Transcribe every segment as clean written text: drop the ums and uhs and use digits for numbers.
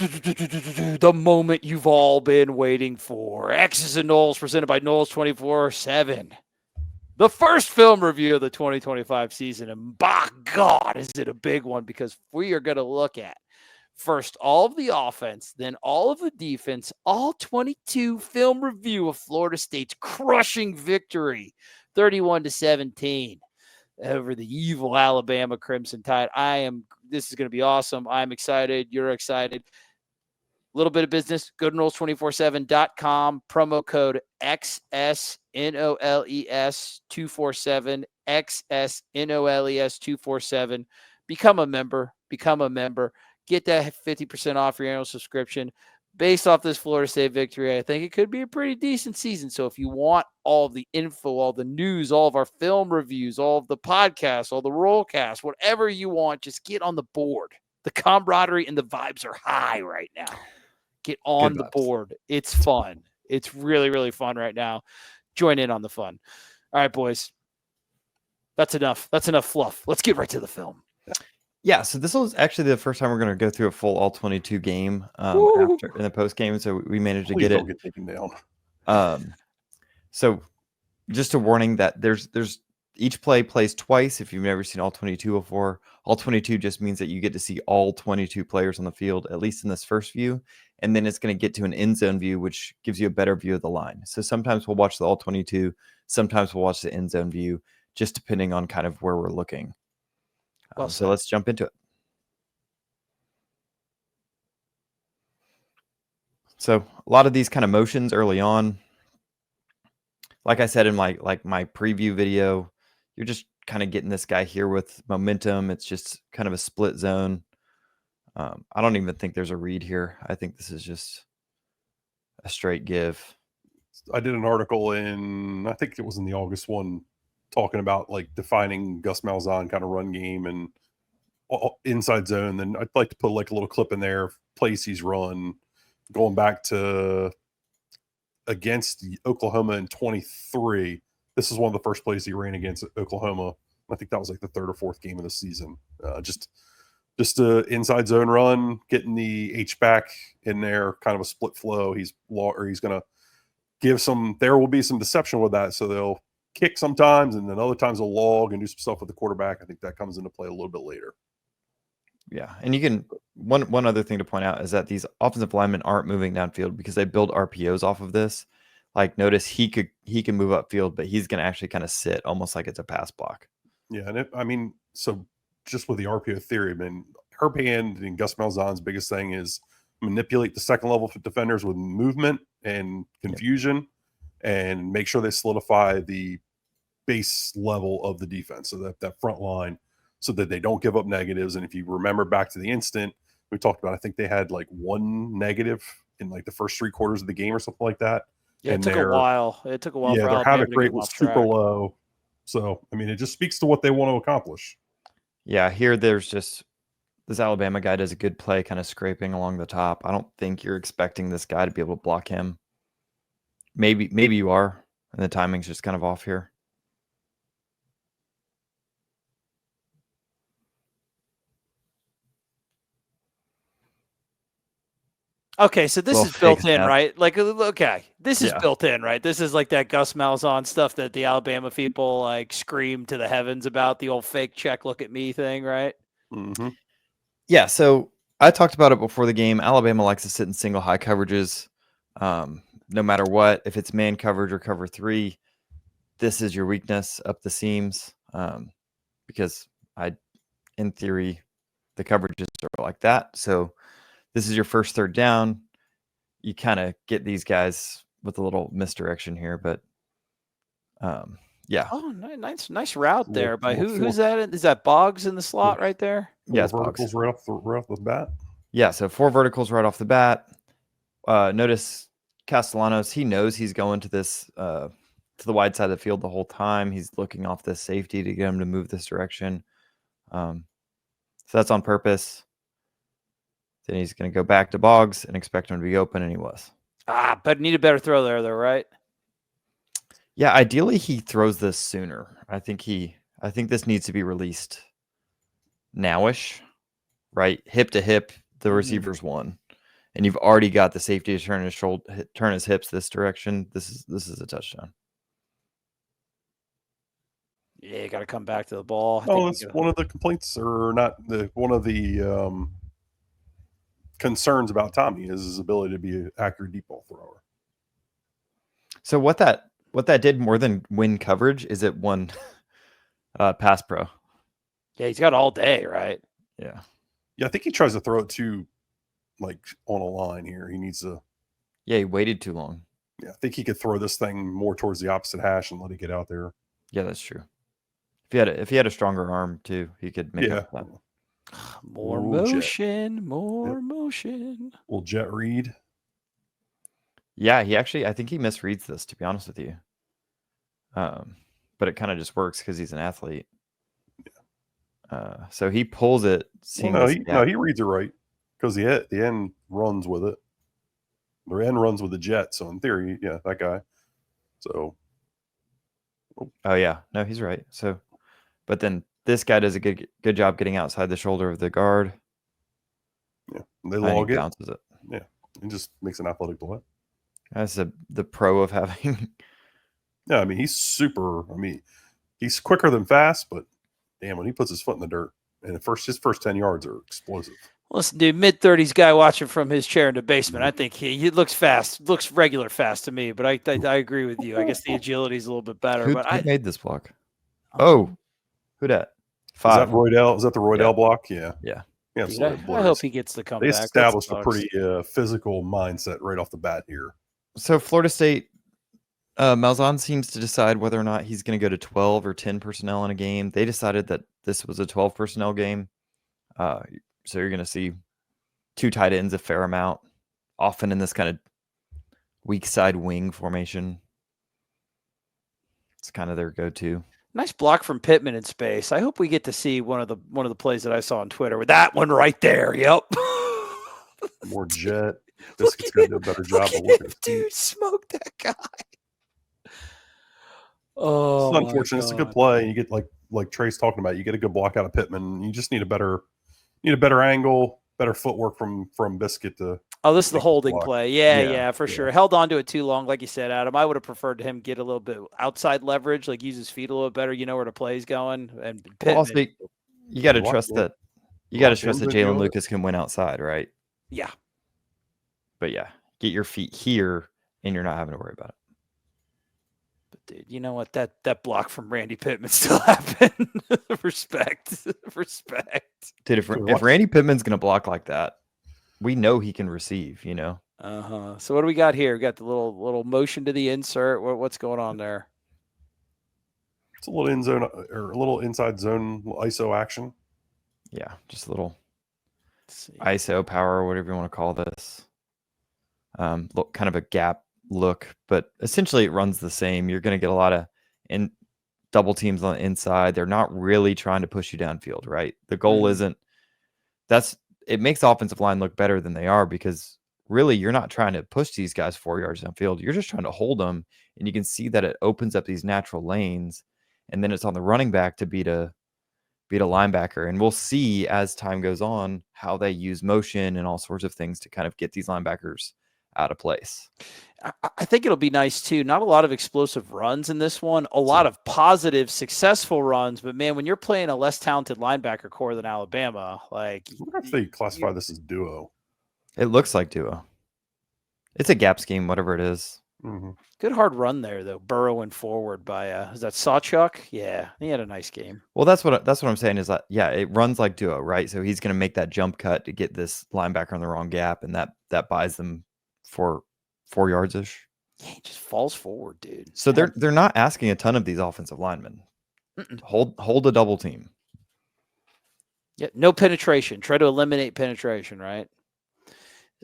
The moment you've all been waiting for. X's and Knowles presented by Knowles 24/7. The first film review of the 2025 season. And by God, is it a big one, because we are going to look at first all of the offense, then all of the defense, all 22 film review of Florida State's crushing victory, 31-17. Over the evil Alabama Crimson Tide. This is going to be awesome. I'm excited. You're excited. A little bit of business. Go to Knowles247.com. Promo code XSNOLES247. XSNOLES247. Become a member. Get that 50% off your annual subscription. Based off this Florida State victory, I think it could be a pretty decent season. So if you want all the info, all the news, all of our film reviews, all of the podcasts, all the rollcasts, whatever you want, just get on the board. The camaraderie and the vibes are high right now. Get on the board. It's fun. It's really, really fun right now. Join in on the fun. All right, boys. That's enough. That's enough fluff. Let's get right to the film. Yeah, so this was actually the first time we're going to go through a full all-22 game after in the post game, so we managed to get it. Get taken down. So just a warning that there's each play plays twice. If you've never seen all 22 before, all 22 just means that you get to see all 22 players on the field, at least in this first view, and then it's going to get to an end zone view, which gives you a better view of the line. So sometimes we'll watch the all 22, sometimes we'll watch the end zone view, just depending on kind of where we're looking. So let's jump into it. So a lot of these kind of motions early on, like I said in my preview video, you're just kind of getting this guy here with momentum. It's just kind of a split zone. I don't even think there's a read here. I think this is just a straight give. I did an article I think it was in the August one, talking about like defining Gus Malzahn kind of run game and inside zone. Then I'd like to put like a little clip in there, plays he's run, going back to against Oklahoma in 23. This is one of the first plays he ran against Oklahoma. I think that was like the third or fourth game of the season. Just a inside zone run, getting the H back in there, kind of a split flow. He's going to give there will be some deception with that. So they'll kick sometimes, and then other times they'll log and do some stuff with the quarterback. I think that comes into play a little bit later. Yeah, and you can one other thing to point out is that these offensive linemen aren't moving downfield because they build RPOs off of this. Like, notice he can move upfield, but he's going to actually kind of sit almost like it's a pass block. Yeah, and so just with the RPO theory, Herb Hand and Gus Malzahn's biggest thing is manipulate the second level defenders with movement and confusion, and make sure they solidify the base level of the defense, so that front line, so that they don't give up negatives. And if you remember back to the instant we talked about, I think they had like one negative in like the first 3 quarters of the game or something like that. Yeah, it took a while. Yeah, their havoc rate was super low. So, it just speaks to what they want to accomplish. Yeah, here there's just this Alabama guy does a good play kind of scraping along the top. I don't think you're expecting this guy to be able to block him. Maybe you are, and the timing's just kind of off here. Okay, so this is built in, right? Like, okay, this is built in, right? This is like that Gus Malzahn stuff that the Alabama people like scream to the heavens about, the old fake check, look at me thing, right? Mm-hmm. Yeah, so I talked about it before the game. Alabama likes to sit in single high coverages, no matter what. If it's man coverage or cover 3, this is your weakness up the seams, because in theory, the coverages are like that. So this is your first third down. You kind of get these guys with a little misdirection here, but yeah. Oh, nice route there. By who's that? Is that Boggs in the slot right there? Yes, verticals right off the bat. Yeah, so 4 verticals right off the bat. Notice Castellanos. He knows he's going to this to the wide side of the field the whole time. He's looking off this safety to get him to move this direction. So that's on purpose. Then he's going to go back to Boggs and expect him to be open, and he was. But need a better throw there, though, right? Yeah, ideally he throws this sooner. I think this needs to be released nowish, right? Hip to hip, the receiver's won. and you've already got the safety to turn his shoulder, turn his hips this direction, this is a touchdown. Yeah, you got to come back to the ball. Oh, that's one of the complaints, or not one of the concerns about Tommy is his ability to be an accurate deep ball thrower. So what that did more than win coverage is it won pass pro. Yeah, he's got all day, right? Yeah. Yeah, I think he tries to throw it too, like on a line here. He needs to. Yeah, he waited too long. Yeah, I think he could throw this thing more towards the opposite hash and let it get out there. Yeah, that's true. If he had a stronger arm too, he could make up that. More motion, more motion. Will jet read? Yeah, I think he misreads this, to be honest with you. But it kind of just works because he's an athlete. Yeah. So he pulls it. He reads it right because the end runs with it. The end runs with the jet, so in theory, yeah, that guy. So. Oh yeah, no, he's right. So, but then this guy does a good job getting outside the shoulder of the guard. Yeah, they log it. Bounces it. Yeah, it just makes an athletic play. That's the pro of having. Yeah, I mean he's super. I mean he's quicker than fast, but damn, when he puts his foot in the dirt, and his first 10 yards are explosive. Listen, dude, mid-30s guy watching from his chair in the basement. I think he looks fast, looks regular fast to me. But I agree with you. I guess the agility is a little bit better. Who made this block? Oh, who that? 5. Is that Roydell? Is that the Roydell block? Yeah. Yeah. Yeah. Dude, I hope he gets the comeback. They established a pretty physical mindset right off the bat here. So Florida State, Malzahn seems to decide whether or not he's going to go to 12 or 10 personnel in a game. They decided that this was a 12 personnel game. So you're going to see 2 tight ends a fair amount, often in this kind of weak side wing formation. It's kind of their go-to. Nice block from Pittman in space. I hope we get to see one of the plays that I saw on Twitter with that one right there. Yep. More jet. Biscuit's going to do a better job of looking. Dude, smoke that guy. Oh, it's unfortunate. It's a good play. You get like Trey's talking about. You get a good block out of Pittman. You just need a better angle, better footwork from Biscuit to. Oh, this is the holding play. Yeah, for sure. Held on to it too long, like you said, Adam. I would have preferred him get a little bit outside leverage, like use his feet a little better. You know where the play's going. And also, you got to trust that. You got to trust that Jalen Lucas can win outside, right? Yeah. But yeah, get your feet here, and you're not having to worry about it. But dude, you know what? That block from Randy Pittman still happened. Respect. Dude, if Randy Pittman's gonna block like that, we know he can receive. You know. So what do we got here? We got the little motion to the insert. What's going on there? It's a little in zone or a little inside zone ISO action. Yeah, just a little ISO power, whatever you want to call this. Look, kind of a gap look, but essentially it runs the same. You're going to get a lot of double teams on the inside. They're not really trying to push you downfield, right? The goal isn't. It makes offensive line look better than they are because really you're not trying to push these guys 4 yards downfield. You're just trying to hold them, and you can see that it opens up these natural lanes, and then it's on the running back to beat a linebacker. And we'll see as time goes on how they use motion and all sorts of things to kind of get these linebackers out of place. I think it'll be nice too. Not a lot of explosive runs in this one, a lot of positive, successful runs. But man, when you're playing a less talented linebacker core than Alabama, like I wonder if they classify this as duo. It looks like duo. It's a gap scheme, whatever it is. Mm-hmm. Good hard run there though, burrowing forward by is that Sawchuk? Yeah, he had a nice game. Well, that's what I'm saying is that it runs like duo, right? So he's going to make that jump cut to get this linebacker in the wrong gap, and that buys them for 4 yards ish. Yeah, he just falls forward, dude. So they're not asking a ton of these offensive linemen. Hold a double team. Yeah, no penetration. Try to eliminate penetration, right?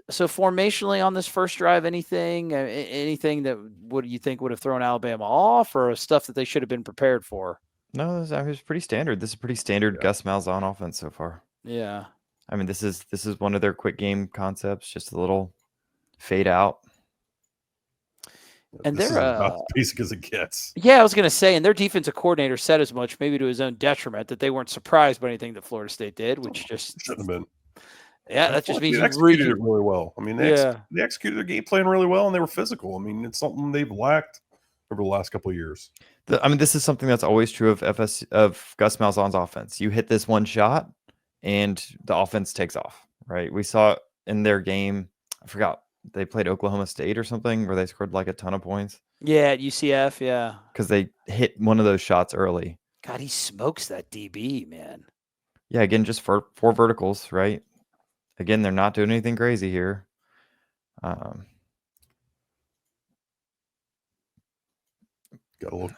So formationally on this first drive, anything that what do you think would have thrown Alabama off, or stuff that they should have been prepared for? No, it was pretty standard. This is pretty standard Gus Malzahn offense so far. Yeah, I mean this is one of their quick game concepts, just a little fade out. And they're about as basic as it gets. Yeah, I was going to say, and their defensive coordinator said as much, maybe to his own detriment, that they weren't surprised by anything that Florida State did, which just shouldn't have been. Yeah, that just means they you executed it really well. I mean, they executed their game plan really well, and they were physical. I mean, it's something they've lacked over the last couple of years. I mean, this is something that's always true of Gus Malzahn's offense. You hit this one shot, and the offense takes off. Right? We saw it in their game. I forgot they played Oklahoma State or something where they scored like a ton of points. Yeah, at UCF, yeah. Because they hit one of those shots early. God, he smokes that DB, man. Yeah, again, just four verticals, right? Again, they're not doing anything crazy here.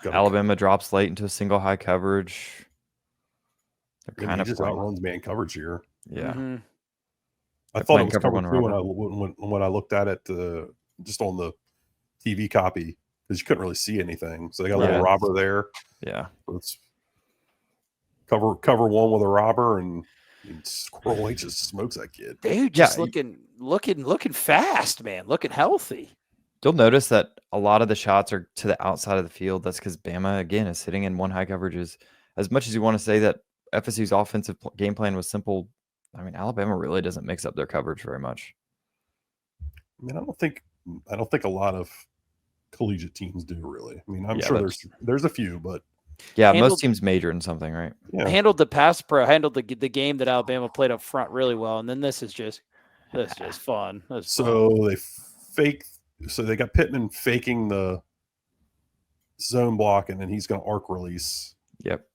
Alabama drops late into a single high coverage. They're kind of just outruns man coverage here. Yeah. Mm-hmm. I thought it was cover two when I looked at it just on the TV copy because you couldn't really see anything. So they got a little robber there. Yeah. So it's cover one with a robber, and Squirrel H just smokes that kid. Dude, just looking fast, man. Looking healthy. You'll notice that a lot of the shots are to the outside of the field. That's because Bama, again, is sitting in one high coverages. As much as you want to say that FSU's offensive game plan was simple, I mean, Alabama really doesn't mix up their coverage very much. I mean, I don't think a lot of collegiate teams do really. I mean, I'm sure there's a few, but most teams major in something, right? Yeah. Handled the pass pro, handled the game that Alabama played up front really well, and then this is just fun. So they got Pittman faking the zone block, and then he's going to arc release. Yep.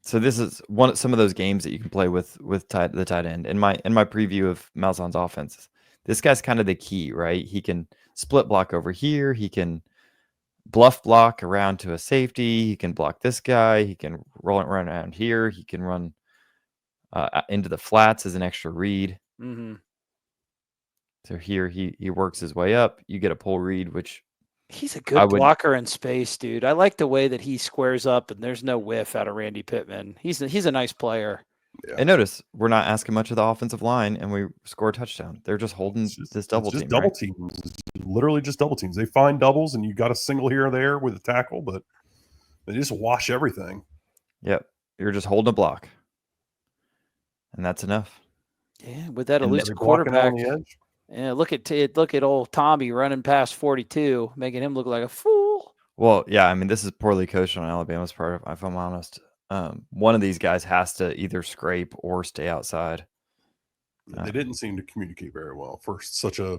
So this is some of those games that you can play with the tight end. In my preview of Malzahn's offense, this guy's kind of the key, right? He can split block over here. He can bluff block around to a safety. He can block this guy. He can run around here. He can run into the flats as an extra read. Mm-hmm. So here he works his way up. You get a pull read, which he's a good blocker in space, dude. I like the way that he squares up and there's no whiff out of Randy Pittman. He's a nice player. Yeah. And notice we're not asking much of the offensive line, and we score a touchdown. They're just holding this double team. Double teams, literally just double teams. They find doubles, and you got a single here or there with a tackle, but they just wash everything. Yep, you're just holding a block, and that's enough. Yeah, with that elusive quarterback. On the edge. Yeah, look at old Tommy running past 42, making him look like a fool. Well, yeah, I mean, this is poorly coached on Alabama's part, if I'm honest. One of these guys has to either scrape or stay outside. They didn't seem to communicate very well for such a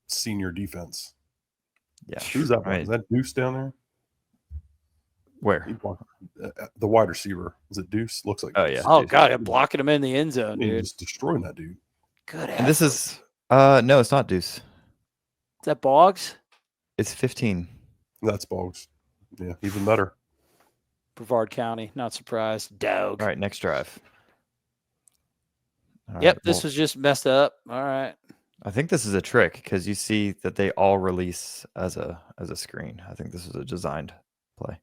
senior defense. Yeah. Who's that one? Is that Deuce down there? Where? The wide receiver. Is it Deuce? Looks like. Oh, yeah. Oh, God, I'm blocking him in the end zone, dude. Just destroying that dude. Good. And this is no, it's not Deuce. Is that Boggs? It's 15. That's Boggs. Yeah, even better. Brevard County, not surprised. Dog. All right, next drive. Yep, this was just messed up. All right. I think this is a trick because you see that they all release as a screen. I think this is a designed play.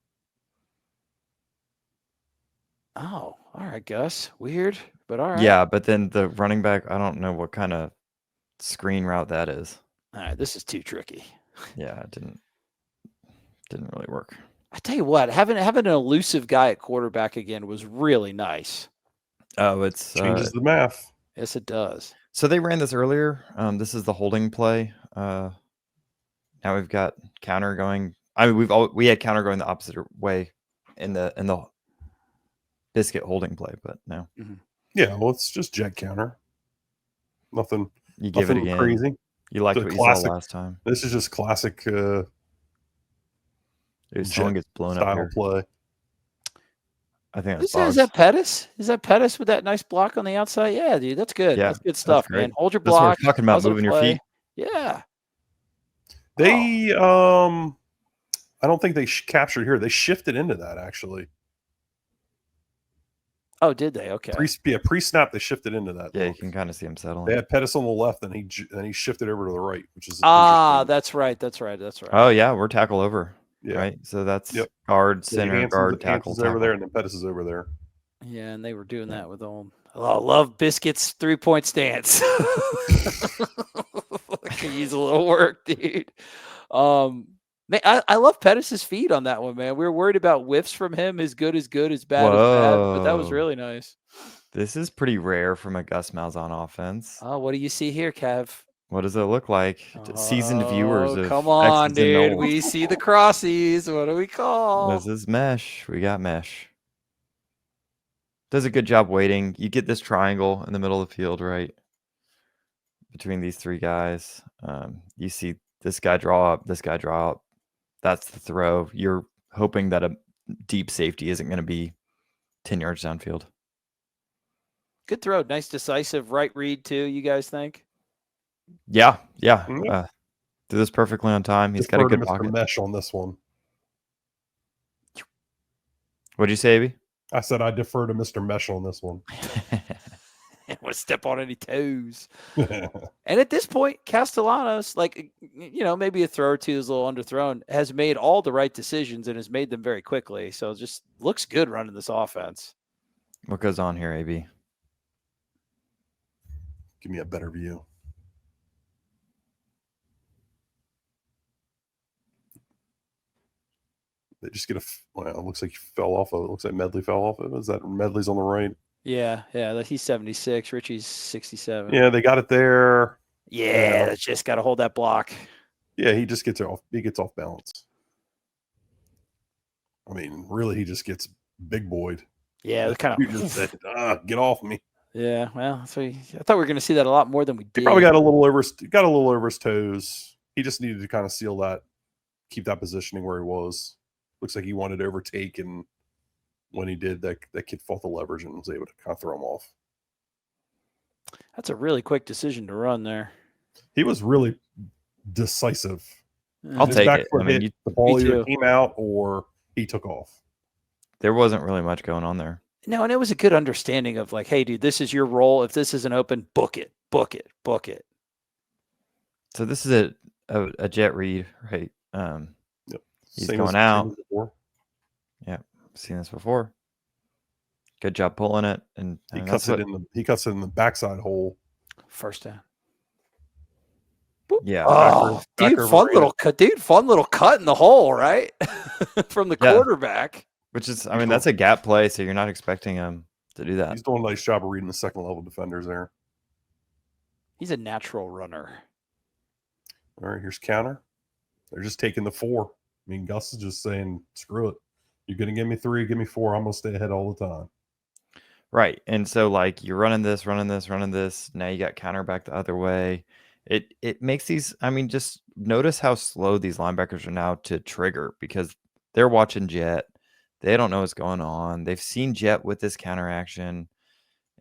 Oh, all right, Gus. Weird, but all right. Yeah, but then the running back, I don't know what kind of screen route that is. All right, this is too tricky. Yeah, it didn't really work. I tell you what, having an elusive guy at quarterback again was really nice. Oh, it's changes the math. Yes, it does. So they ran this earlier. This is the holding play. Now we've got counter going. I mean, we had counter going the opposite way in the biscuit holding play, but no. Mm-hmm. Yeah, well, it's just jet counter. Nothing. You give it again. Crazy. You liked what you saw last time. This is just classic. Someone gets blown up here. Play. I think that's is that Pettis? Is that Pettis with that nice block on the outside? Yeah, dude, that's good. Yeah, that's good stuff, man. Hold your block. That's what we're talking about, moving your feet. Yeah. They, I don't think they captured here. They shifted into that actually. Oh, did they? Okay. Pre-snap, they shifted into that. Yeah, you can kind of see him settling. They had Pettis on the left, and he shifted over to the right, which is that's right. Oh yeah, we're tackle over. Yeah. Right. So that's guard, center, guard, tackle over there, and then Pettis is over there. Yeah, and they were doing that with old. Oh, love Biscuit's 3-point stance. Can use a little work, dude. Man, I love Pettis' feet on that one, man. We were worried about whiffs from him. As good, as bad, as bad. But that was really nice. This is pretty rare from a Gus Malzahn offense. Oh, what do you see here, Kev? What does it look like? Seasoned viewers of come on, X's and dude. Knowles. We see the crossies. What do we call? This is mesh. We got mesh. Does a good job waiting. You get this triangle in the middle of the field, right? Between these three guys. You see this guy draw up, this guy draw up. That's the throw. You're hoping that a deep safety isn't going to be 10 yards downfield. Good throw. Nice, decisive right read, too, you guys think? Yeah. Mm-hmm. Did this perfectly on time. He's got a good pocket. Mesh on this one. What'd you say, Abby? I said I defer to Mr. Mesh on this one. I want to step on any toes. And at this point, Castellanos, like, maybe a throw or two is a little underthrown, has made all the right decisions and has made them very quickly. So it just looks good running this offense. What goes on here, AB? Give me a better view. They just get it looks like he fell off of it. Looks like Medley fell off of it. Is that Medley's on the right? Yeah. He's 76. Richie's 67. Yeah, they got it there. Yeah, that's just got to hold that block. Yeah, he just gets off. He gets off balance. I mean, really, he just gets big boyed. Yeah, kind of get off me. Yeah, well, so I thought we were going to see that a lot more than we did. He probably got a little over his toes. He just needed to kind of seal that, keep that positioning where he was. Looks like he wanted to overtake, and when he did, that kid fought the leverage and was able to kind of throw him off. That's a really quick decision to run there. He was really decisive. I'll take it. I mean, the ball either came out or he took off. There wasn't really much going on there. No, and it was a good understanding of like, hey, dude, this is your role. If this isn't open, book it. So this is a jet read, right? Yep. He's going out. Yeah, seen this before. Good job pulling it, and he cuts it in the backside hole. First down. Boop. Yeah. Oh, fun little cut in the hole, right? From the quarterback. Which is, I mean, that's a gap play, so you're not expecting him to do that. He's doing a nice job of reading the second level defenders there. He's a natural runner. All right, here's counter. They're just taking the 4. I mean, Gus is just saying, screw it. You're going to give me 3, give me 4. I'm going to stay ahead all the time. Right. And so, like, you're running this. Now you got counter back the other way. It makes these, I mean, just notice how slow these linebackers are now to trigger because they're watching jet. They don't know what's going on. They've seen jet with this counter action.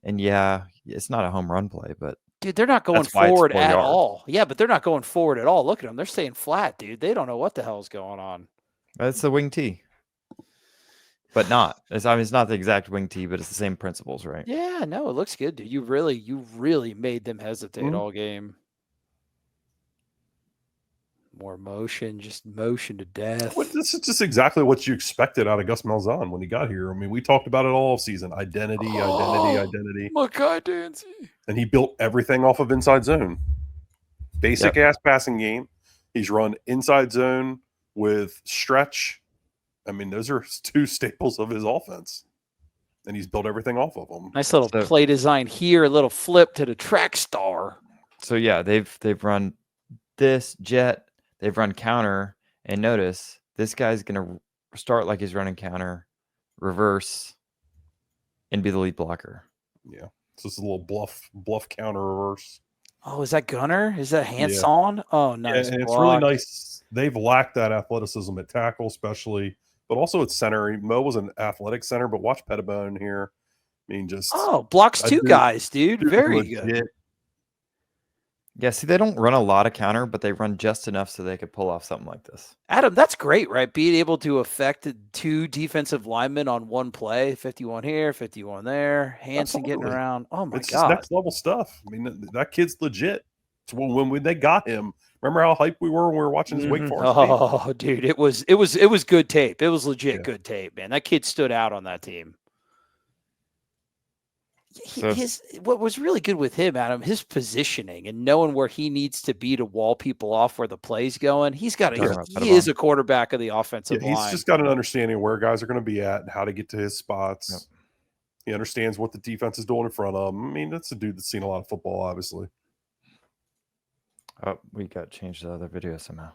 And, yeah, it's not a home run play, but. Dude, they're not going forward at all. Yeah, but they're not going forward at all. Look at them. They're staying flat, dude. They don't know what the hell's going on. That's the wing tee. But not. It's not the exact wing tee, but it's the same principles, right? Yeah, no, it looks good, dude. You really made them hesitate all game. More motion, just motion to death. This is just exactly what you expected out of Gus Malzahn when he got here. I mean, we talked about it all season. Identity. Makai Dancy. And he built everything off of inside zone. Basic ass passing game. He's run inside zone with stretch. I mean, those are 2 staples of his offense. And he's built everything off of them. Nice little play design here, a little flip to the track star. So yeah, they've run this jet. They've run counter, and notice this guy's going to start like he's running counter, reverse, and be the lead blocker. Yeah. So it's a little bluff counter reverse. Oh, is that Gunner? Is that hands-on? Oh, nice. Yeah, and it's really nice. They've lacked that athleticism at tackle, especially, but also at center. Mo was an athletic center, but watch Pettibone here. I mean, just blocks 2 guys, dude. Very good. Yeah, see, they don't run a lot of counter, but they run just enough so they could pull off something like this. Adam, that's great, right? Being able to affect 2 defensive linemen on one play, 51 here, 51 there, Hansen getting around. Oh, my God. Next level stuff. I mean, that kid's legit. So when they got him, remember how hyped we were when we were watching his Wake Forest game? Oh, dude, it was good tape. It was legit good tape, man. That kid stood out on that team. What was really good with him, Adam, his positioning and knowing where he needs to be to wall people off where the play's going. He is a quarterback of the offensive line. He's just got an understanding of where guys are going to be at and how to get to his spots. He understands what the defense is doing in front of him. I mean, that's a dude that's seen a lot of football, obviously. Oh, we got changed to the other video somehow.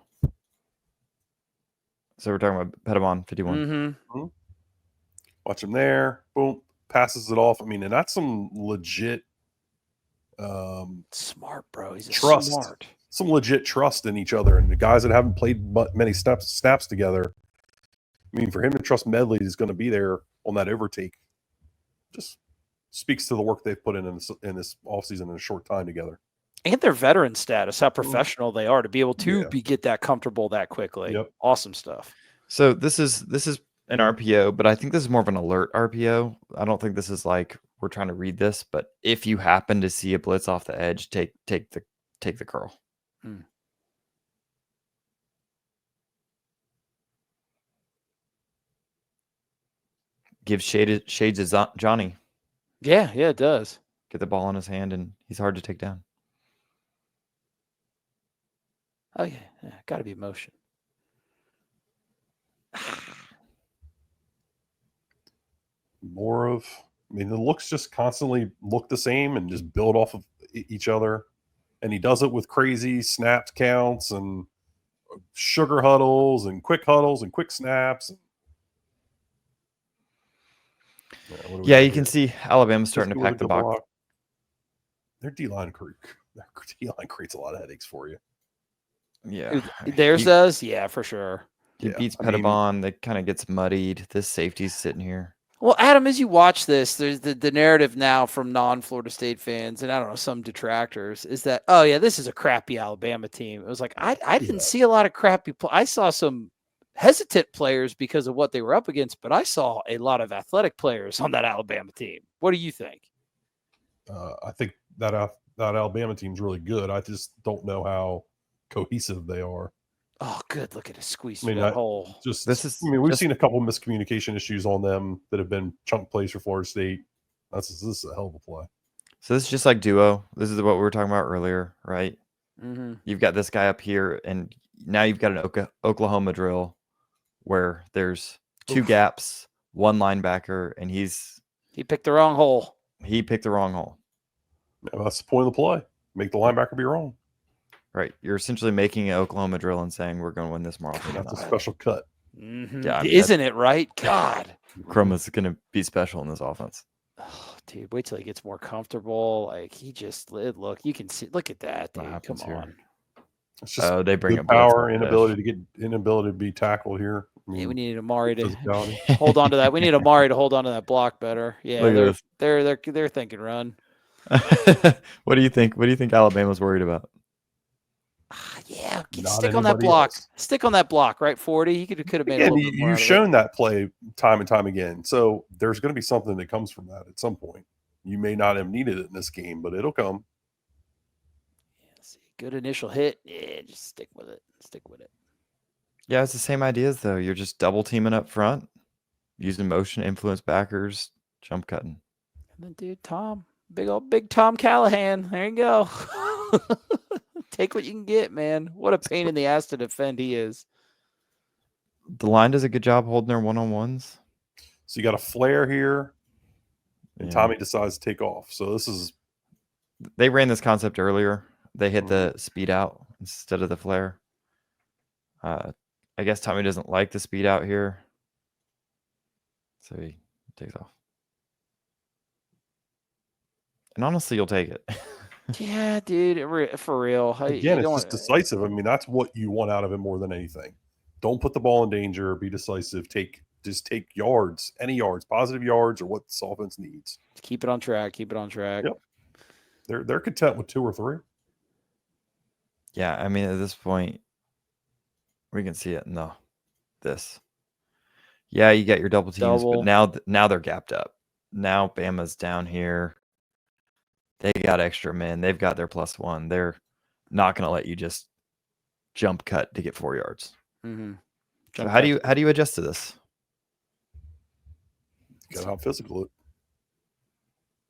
So we're talking about Pedamon 51. Mm-hmm. Watch him there. Boom. Passes it off. I mean, and that's some legit Smart, bro. He's trust. smart. Some legit trust in each other. And the guys that haven't played many snaps together, I mean, for him to trust Medley is going to be there on that overtake. Just speaks to the work they've put in this offseason in a short time together. And their veteran status, how professional they are to be able to get that comfortable that quickly. Yep. Awesome stuff. So this is an RPO, but I think this is more of an alert RPO. I don't think this is like we're trying to read this, but if you happen to see a blitz off the edge, take the curl. Gives shades of Johnny. Yeah, it does. Get the ball in his hand, and he's hard to take down. Oh, yeah. Got to be motion. The looks just constantly look the same and just build off of each other. And he does it with crazy snaps counts and sugar huddles and quick snaps. Yeah, you can see Alabama starting to pack the box. Their D-line creates a lot of headaches for you. Yeah. Theirs does? Yeah, for sure. He beats Pedamon. That kind of gets muddied. This safety's sitting here. Well, Adam, as you watch this, there's the narrative now from non-Florida State fans, and I don't know, some detractors, is that, oh, yeah, this is a crappy Alabama team. It was like, I didn't see a lot of crappy I saw some hesitant players because of what they were up against, but I saw a lot of athletic players on that Alabama team. What do you think? I think that Alabama team's really good. I just don't know how cohesive they are. Oh, good. Look at it squeeze through that hole. We've seen a couple miscommunication issues on them that have been chunk plays for Florida State. This is a hell of a play. So this is just like duo. This is what we were talking about earlier, right? Mm-hmm. You've got this guy up here, and now you've got an Oklahoma drill where there's two gaps, one linebacker, and he picked the wrong hole. He picked the wrong hole. Yeah, that's the point of the play. Make the linebacker be wrong. Right. You're essentially making an Oklahoma drill and saying we're going to win this more often. That's a special cut. Mm-hmm. Yeah, isn't it right? God. Chroma's going to be special in this offense. Oh, dude, wait till he gets more comfortable. Like he just look. You can see. Look at that, dude. Come on. It's just they bring good power, inability to be tackled here. Yeah, we need Amari to hold on to that. We need Amari to hold on to that block better. Yeah, they're thinking run. What do you think? What do you think Alabama's worried about? Yeah, stick on that block. Stick on that block, right? 40. He could have made. And you've shown that play time and time again. So there's going to be something that comes from that at some point. You may not have needed it in this game, but it'll come. Yeah, see, good initial hit. Yeah, just stick with it. Yeah, it's the same ideas though. You're just double teaming up front, using motion, influence backers, jump cutting. And then, dude, big Tom Callahan. There you go. Take what you can get, man. What a pain in the ass to defend he is. The line does a good job holding their one-on-ones. So you got a flare here, and Tommy decides to take off. So they ran this concept earlier. They hit the speed out instead of the flare. I guess Tommy doesn't like the speed out here, so he takes off. And honestly, you'll take it. Yeah, dude, for real. Again, it's just decisive. I mean, that's what you want out of him more than anything. Don't put the ball in danger. Be decisive. Just take yards, any yards, positive yards, or what this offense needs. Keep it on track. Yep. They're content with 2 or 3. Yeah, I mean, at this point, we can see it in this. Yeah, you got your double teams, but now they're gapped up. Now Bama's down here. They got extra men. They've got their +1. They're not going to let you just jump cut to get 4 yards. Mm-hmm. So how do you adjust to this? You got to out physical it.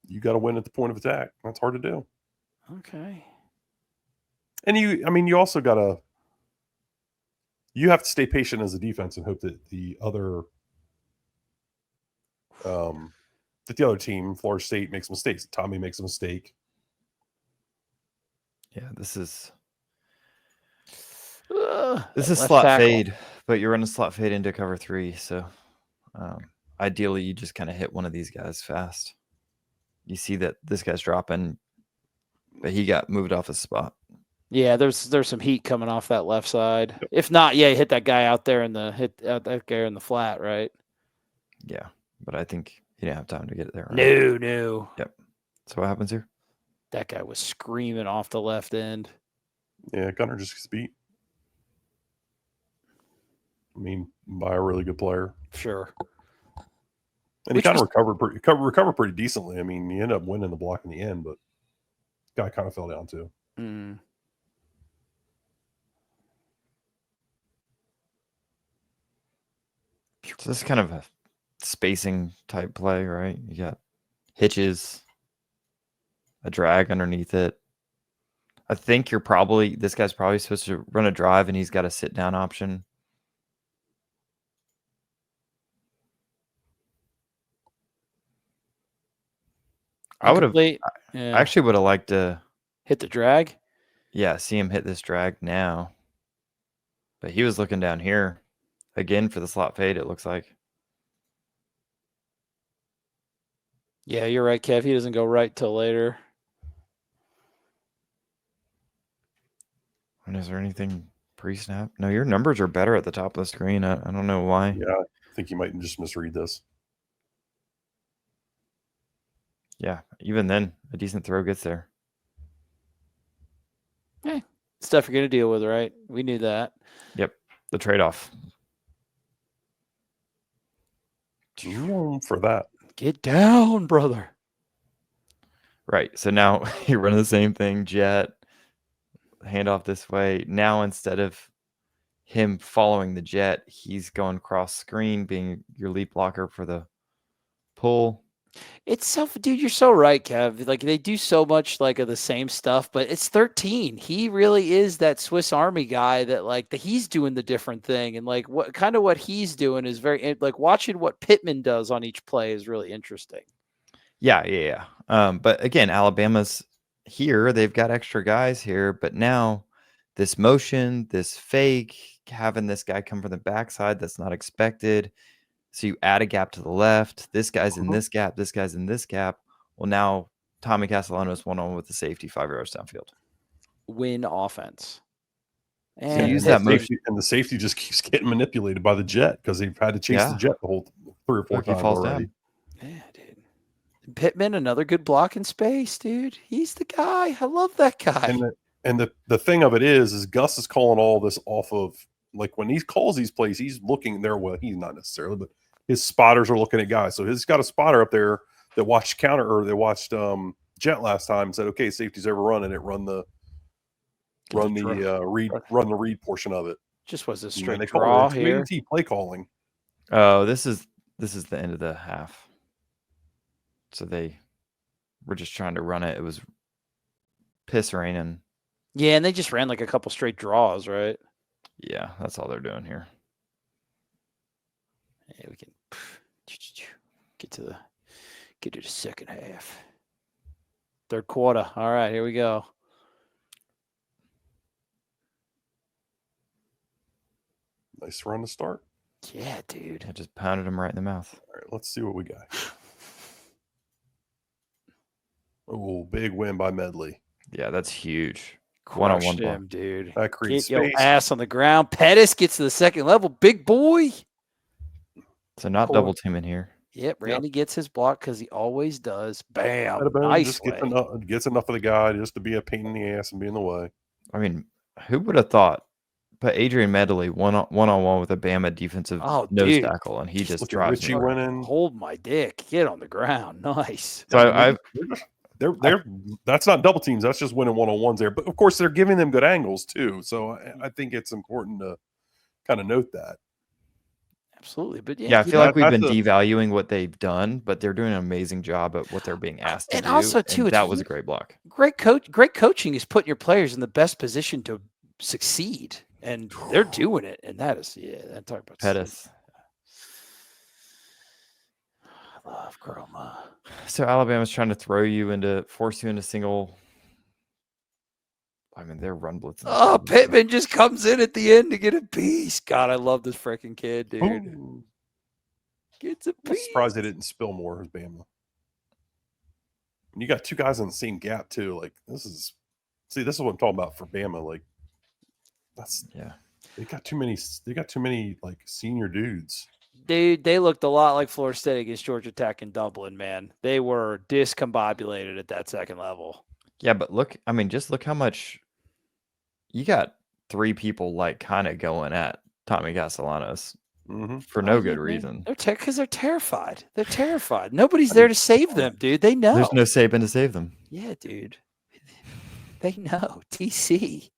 You got to win at the point of attack. That's hard to do. Okay. And you also got to. You have to stay patient as a defense and hope that the the other team, Florida State, makes mistakes. Tommy makes a mistake. Yeah, this is left slot tackle. fade, but you're running slot fade into cover 3. So ideally, you just kind of hit one of these guys fast. You see that this guy's dropping, but he got moved off his spot. Yeah, there's some heat coming off that left side. Yep. If not, yeah, hit that guy out there in the flat, right? Yeah, but I think he didn't have time to get it there. Right? No. Yep. So what happens here? That guy was screaming off the left end. Yeah, Gunner just gets beat. I mean, by a really good player. Sure. And he kind of recovered pretty decently. I mean, he ended up winning the block in the end, but guy kind of fell down too. Mm. So this is kind of a spacing type play, right? You got hitches, a drag underneath it. I think this guy's probably supposed to run a drive and he's got a sit down option. I actually would have liked to hit the drag. Yeah, see him hit this drag now. But he was looking down here again for the slot fade, it looks like. Yeah, you're right, Kev. He doesn't go right till later. And is there anything pre-snap? No, your numbers are better at the top of the screen. I don't know why. Yeah, I think you might just misread this. Yeah, even then, a decent throw gets there. Hey, stuff you're going to deal with, right? We knew that. Yep, the trade-off. For that. Get down, brother. Right, so now you're running the same thing, jet, handoff this way. Now instead of him following the jet, he's going cross screen, being your leap blocker for the pull. It's dude, you're so right, Kev. Like they do so much like of the same stuff, but it's 13. He really is that Swiss Army guy that he's doing the different thing. And like what he's doing is very like watching what Pittman does on each play is really interesting. Yeah. But again, Alabama's here. They've got extra guys here, but now this motion, this fake, having this guy come from the backside that's not expected. So you add a gap to the left. This guy's in this gap. This guy's in this gap. Well, now Tommy Castellanos one-on-one with the safety 5 yards downfield. Win offense. And use that motion. And the safety just keeps getting manipulated by the jet because they've had to chase the jet the whole 3 or 4 times already. Down. Yeah, dude. Pittman, another good block in space, dude. He's the guy. I love that guy. And the thing of it is Gus is calling all this off of like when he calls these plays, he's looking there. Well, he's not necessarily, but his spotters are looking at guys. So he's got a spotter up there that watched jet last time and said, okay, safety's overrun, and it run the read portion of it. Just was a straight draw here. Play calling. Oh, this is the end of the half. So they were just trying to run it. It was piss raining. Yeah, and they just ran like a couple straight draws, right? Yeah, that's all they're doing here. Yeah, we can get to the second half. Third quarter. All right, here we go. Nice run to start. Yeah, dude. I just pounded him right in the mouth. All right, let's see what we got. Oh, big win by Medley. Yeah, that's huge. One-on-one him, dude. That creates Get space. your ass on the ground. Pettis gets to the second level. Big boy. So not double teaming here. Yep, Randy gets his block because he always does. Bam. Nice. Just gets enough of the guy just to be a pain in the ass and be in the way. I mean, who would have thought? But Adrian Medley one-on-one with a Bama defensive nose tackle, and he just drives me. Hold my dick. Get on the ground. Nice. So they're that's not double teams. That's just winning one-on-ones there. But of course, they're giving them good angles too. So I think it's important to kind of note that. Absolutely, but I feel like we've been devaluing what they've done, but they're doing an amazing job at what they're being asked to do. Also, too, that was a great block. Great coaching is putting your players in the best position to succeed, and they're doing it. And that is, I'm talking about Pettis. I love chroma. So Alabama's trying to force you into single. I mean, they're run blitzing. Oh, Pittman just comes in at the end to get a piece. God, I love this freaking kid, dude. Ooh. Gets a I'm piece. surprised they didn't spill more as Bama. And you got two guys in the same gap too. Like this is what I'm talking about for Bama. Like they got too many like senior dudes. Dude, they looked a lot like Florida State against Georgia Tech in Dublin, man. They were discombobulated at that second level. Yeah, but just look how much you got 3 people like kind of going at Tommy Castellanos for no good reason. Because they're terrified. They're terrified. Nobody's there to save them, dude. They know. There's no Saban to save them. Yeah, dude. They know. TC.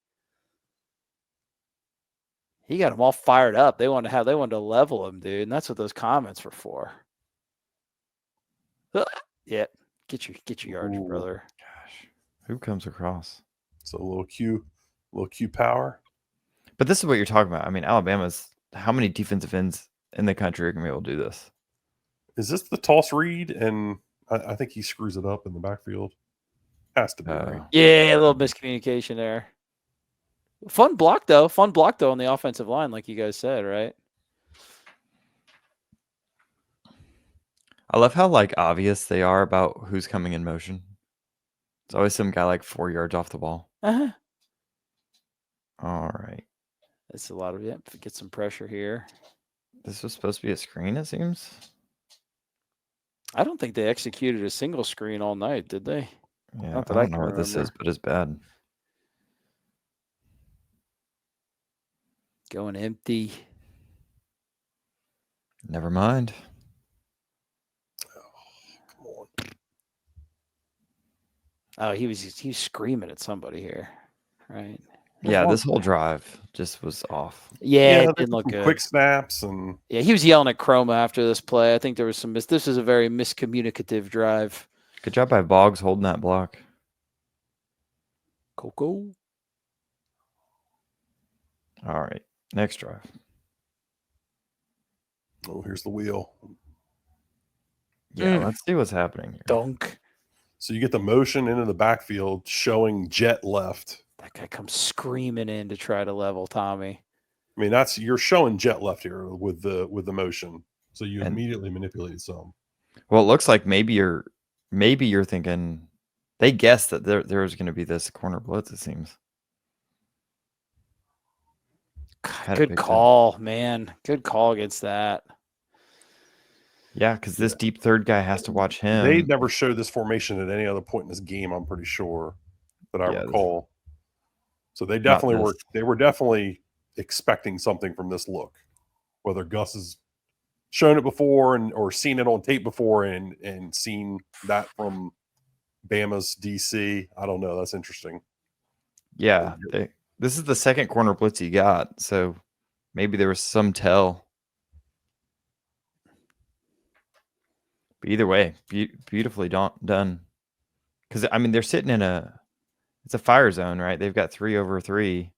He got them all fired up. They wanted to level him, dude. And that's what those comments were for. Yeah. Get your yards, brother. Gosh. Who comes across? So a little Q power. But this is what you're talking about. I mean, Alabama's how many defensive ends in the country are going to be able to do this? Is this the toss read? And I think he screws it up in the backfield. Has to be. Right? Yeah, a little miscommunication there. Fun block though on the offensive line, like you guys said, right? I love how like obvious they are about who's coming in motion. It's always some guy like 4 yards off the ball. Uh-huh. All right. That's a lot of it. Get some pressure here. This was supposed to be a screen, it seems. I don't think they executed a single screen all night, did they? Yeah, I don't know what this is, but it's bad. Going empty. Never mind. Come on. Oh, he was screaming at somebody here, right? Yeah, this whole drive just was off. Yeah, it didn't look good. Quick snaps and he was yelling at Chroma after this play. I think there was some this is a very miscommunicative drive. Good job by Boggs holding that block. Coco. All right, next drive. Oh, here's the wheel. Yeah, let's see what's happening here. Dunk. So you get the motion into the backfield showing jet left. That guy comes screaming in to try to level Tommy. I mean, you're showing jet left here with the motion. So you immediately manipulate some. Well, it looks like maybe you're thinking they guessed that there's going to be this corner blitz, it seems. Good call, man. Good call against that. Yeah, because this deep third guy has to watch him. They never showed this formation at any other point in this game, I'm pretty sure, that I recall. So they were definitely expecting something from this look. Whether Gus has shown it before or seen it on tape before and seen that from Bama's DC. I don't know. That's interesting. Yeah. This is the second corner blitz he got, so maybe there was some tell. But either way, beautifully done. Because, I mean, they're sitting in it's a fire zone, right? They've got 3 over 3.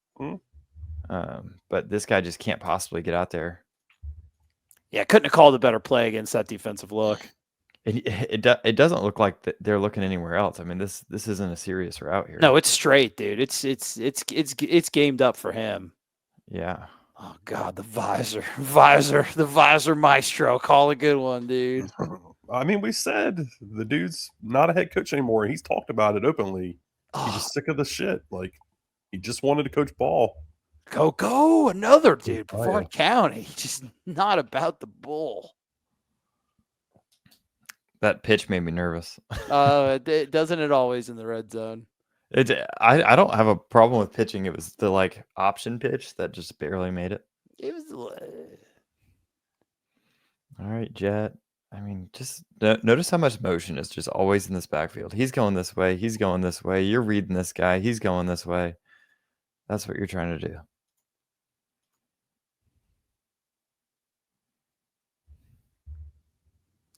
But this guy just can't possibly get out there. Yeah, couldn't have called a better play against that defensive look. It doesn't look like they're looking anywhere else. I mean, this isn't a serious route here. No, it's straight, dude. It's gamed up for him. Yeah. Oh God, the visor maestro. Call a good one, dude. I mean, we said the dude's not a head coach anymore. He's talked about it openly. He's just sick of the shit. Like, he just wanted to coach ball. Go, another dude. Brevard County. Just not about the bull. That pitch made me nervous. Doesn't it always in the red zone? I don't have a problem with pitching. It was the option pitch that just barely made it. It was. All right, Jet. I mean, just notice how much motion is just always in this backfield. He's going this way. He's going this way. You're reading this guy. He's going this way. That's what you're trying to do.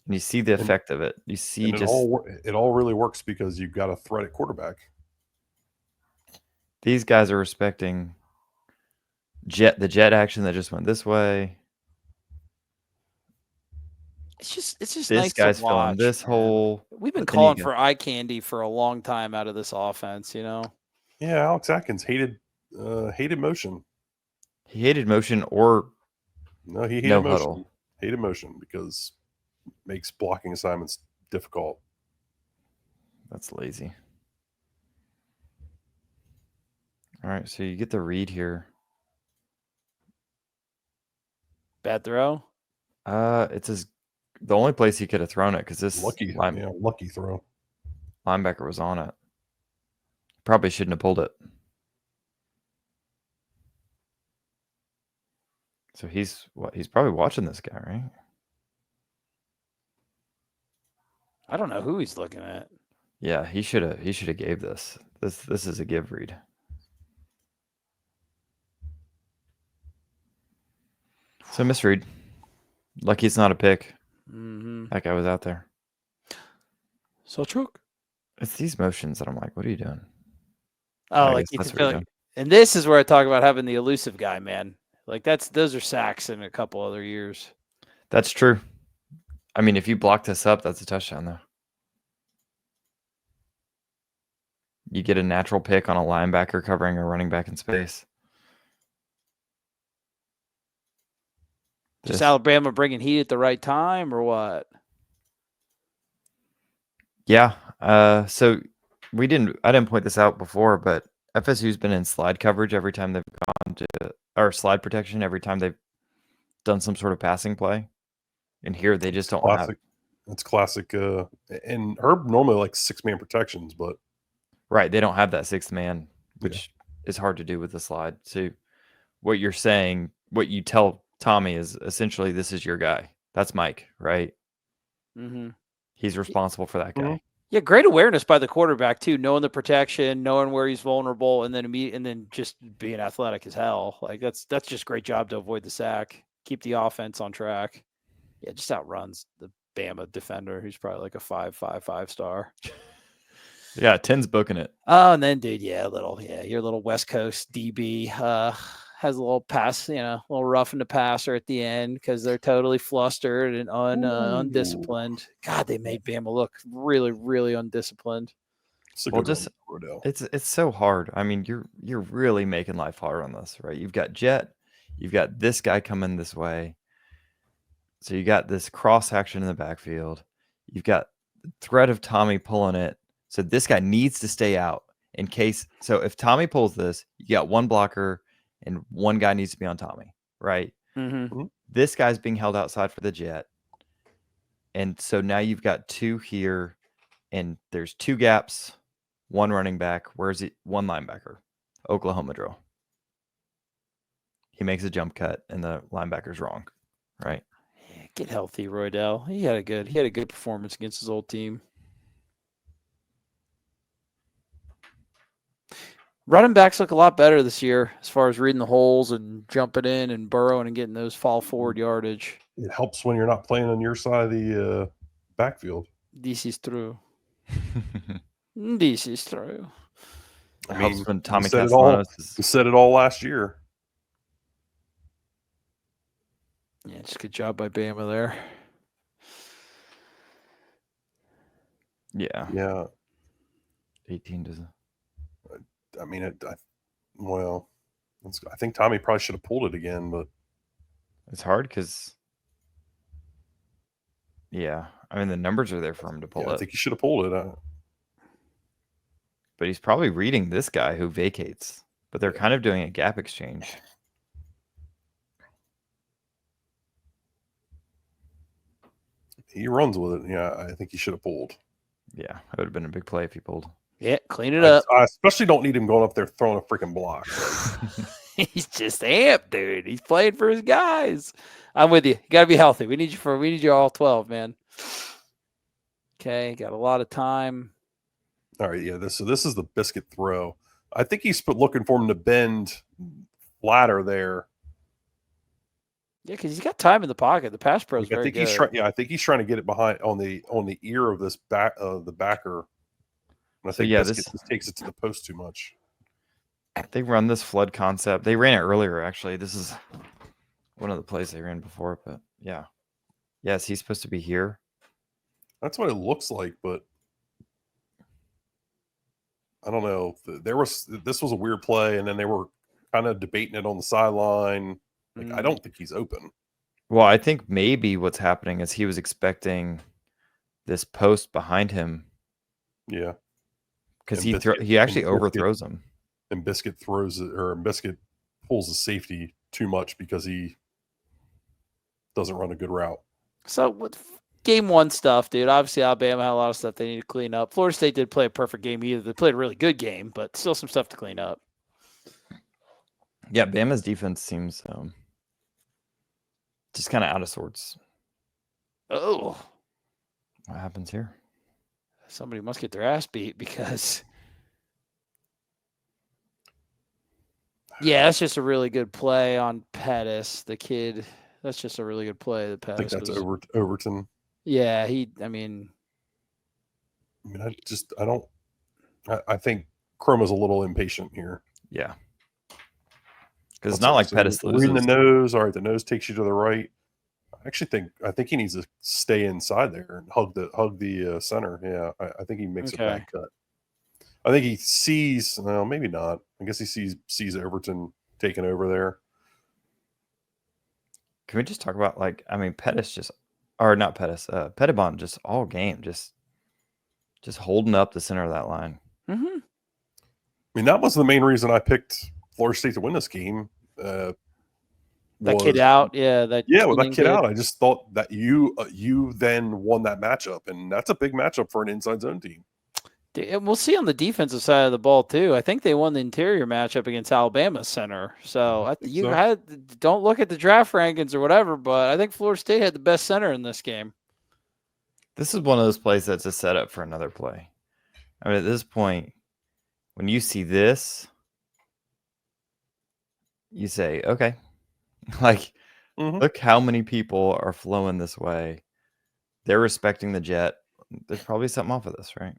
And you see the effect of it. You see it all really works because you've got a threat at quarterback. These guys are respecting the jet action that just went this way. It's just This nice guy's to watch. filling this man. hole. We've been but then you calling got- for eye candy for a long time out of this offense, you know. Yeah, Alex Atkins hated motion. He hated motion or No, he hated no motion. huddle. Hated motion because it makes blocking assignments difficult. That's lazy. All right, so you get the read here. Bad throw. It's the only place he could have thrown it because this Lucky throw. linebacker was on it. Probably shouldn't have pulled it. So he's probably watching this guy, right? I don't know who he's looking at. Yeah, he should have gave this. This is a give read. So misread. Lucky it's not a pick. Mm-hmm. That guy was out there. So truck. It's these motions that I'm like, what are you doing? Oh, I like guess you that's can what you're feel doing. and this is where I talk about having the elusive guy, man. Like those are sacks in a couple other years. That's true. I mean, if you block this up, that's a touchdown, though. You get a natural pick on a linebacker covering a running back in space. Just Alabama bringing heat at the right time, or what? Yeah. So I didn't point this out before, but FSU's been in slide coverage every time they've gone to, or slide protection every time they've done some sort of passing play. And here they just don't have. That's classic. And Herb normally likes 6-man protections, but Right, they don't have that sixth man, which is hard to do with the slide. So what you're saying, what you tell Tommy is essentially this is your guy. That's Mike, right? Mm-hmm. He's responsible for that guy. Mhm. Yeah, great awareness by the quarterback too, knowing the protection, knowing where he's vulnerable, and then just being athletic as hell. Like that's just great job to avoid the sack, keep the offense on track. Yeah, just outruns the Bama defender, who's probably like a 5.55 star. Yeah, 10's booking it. Oh, and then dude, your little West Coast DB has a little pass, a little rough in the passer at the end because they're totally flustered and undisciplined. God, they made Bama look really, really undisciplined. It's so hard. I mean, you're really making life hard on this, right? You've got Jet, you've got this guy coming this way. So you got this cross action in the backfield. You've got the threat of Tommy pulling it. So this guy needs to stay out in case. So if Tommy pulls this, you got one blocker and one guy needs to be on Tommy, right? Mm-hmm. This guy's being held outside for the Jet. And so now you've got two here and there's two gaps, one running back. Where's it? One linebacker. Oklahoma drill. He makes a jump cut and the linebacker's wrong, right? Yeah, get healthy, Roydell. He had a good performance against his old team. Running backs look a lot better this year as far as reading the holes and jumping in and burrowing and getting those fall forward yardage. It helps when you're not playing on your side of the backfield. This is true. This is true. It helps when Tommy Castellanos said it all last year. Yeah, just good job by Bama there. Yeah. Yeah. 18 doesn't. I mean, I think Tommy probably should have pulled it again, but it's hard because, I mean, the numbers are there for him to pull it. I think he should have pulled it. But he's probably reading this guy who vacates, but they're kind of doing a gap exchange. He runs with it. Yeah, I think he should have pulled. Yeah, it would have been a big play if he pulled. Yeah, clean it up. I especially don't need him going up there throwing a freaking block. He's just amped, dude. He's playing for his guys. I'm with you. You got to be healthy. We need you all 12, man. Okay, got a lot of time. All right, yeah. This is the biscuit throw. I think he's looking for him to bend flatter there. Yeah, because he's got time in the pocket. The pass pro is very good. I think he's trying to get it behind on the ear of this the backer. And I think this takes it to the post too much. They run this flood concept. They ran it earlier, actually. This is one of the plays they ran before, but yeah. Yes, he's supposed to be here. That's what it looks like, but I don't know. This was a weird play, and then they were kind of debating it on the sideline. Like, I don't think he's open. Well, I think maybe what's happening is he was expecting this post behind him. Yeah, because he actually overthrows him. And Biscuit throws it, or Biscuit pulls the safety too much because he doesn't run a good route. So with game one stuff, dude, obviously Alabama had a lot of stuff they need to clean up. Florida State did play a perfect game either. They played a really good game, but still some stuff to clean up. Yeah, Bama's defense seems just kind of out of sorts. Oh. What happens here? Somebody must get their ass beat because... Yeah, that's just a really good play on Pettis, the kid. That's just a really good play. The Pettis. I think that's Overton. Yeah, I think Chroma's a little impatient here. Yeah. Because it's not like Pettis loses. Reading the nose. All right, the nose takes you to the right. I think he needs to stay inside there and hug the center. Yeah, I think he makes a bad cut. I think he sees, well, maybe not. I guess he sees Overton taking over there. Can we just talk about, Pettis Pettibon just all game, just holding up the center of that line. Mm-hmm. I mean, that was the main reason I picked Florida State to win this game. That kid out, with that kid out, I just thought that you then won that matchup, and that's a big matchup for an inside zone team. And we'll see on the defensive side of the ball too. I think they won the interior matchup against Alabama's center. So don't look at the draft rankings or whatever, but I think Florida State had the best center in this game. This is one of those plays that's a setup for another play. I mean, at this point, when you see this, you say, okay, look how many people are flowing this way. They're respecting the jet. There's probably something off of this, right?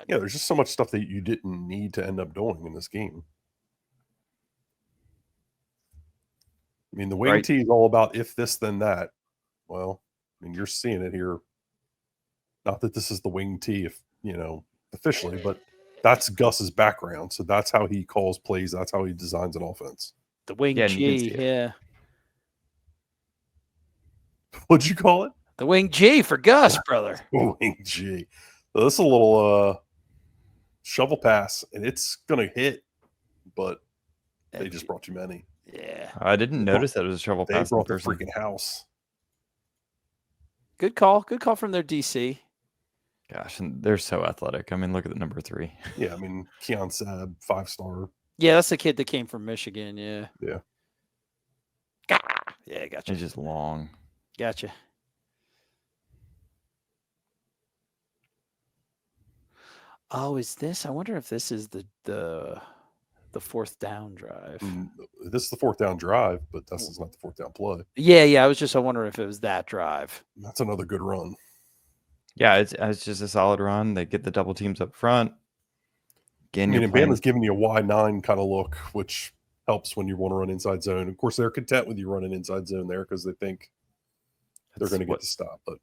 Yeah, there's just so much stuff that you didn't need to end up doing in this game. I mean, the wing tee is all about if this, then that. Well, I mean, you're seeing it here. Not that this is the wing tee, officially, but that's Gus's background. So that's how he calls plays. That's how he designs an offense. The wing G, yeah. What'd you call it? The wing G for Gus, brother. Wing G. So this is a little shovel pass, and it's going to hit, but they just brought too many. Yeah. I didn't notice that it was a shovel pass. They brought the freaking house. Good call. Good call from their DC. Gosh, and they're so athletic. I mean, look at the number 3. Yeah, I mean, Keon Saab, 5-star. Yeah, that's the kid that came from Michigan, yeah. Yeah. Yeah, gotcha. It's just long. Gotcha. Oh, is this? I wonder if this is the fourth down drive. This is the fourth down drive, but this is not the fourth down play. Yeah. I wondering if it was that drive. That's another good run. Yeah, it's just a solid run. They get the double teams up front. Again, Bama's giving you a Y9 kind of look, which helps when you want to run inside zone. Of course, they're content with you running inside zone there because they think they're going to get the stop. But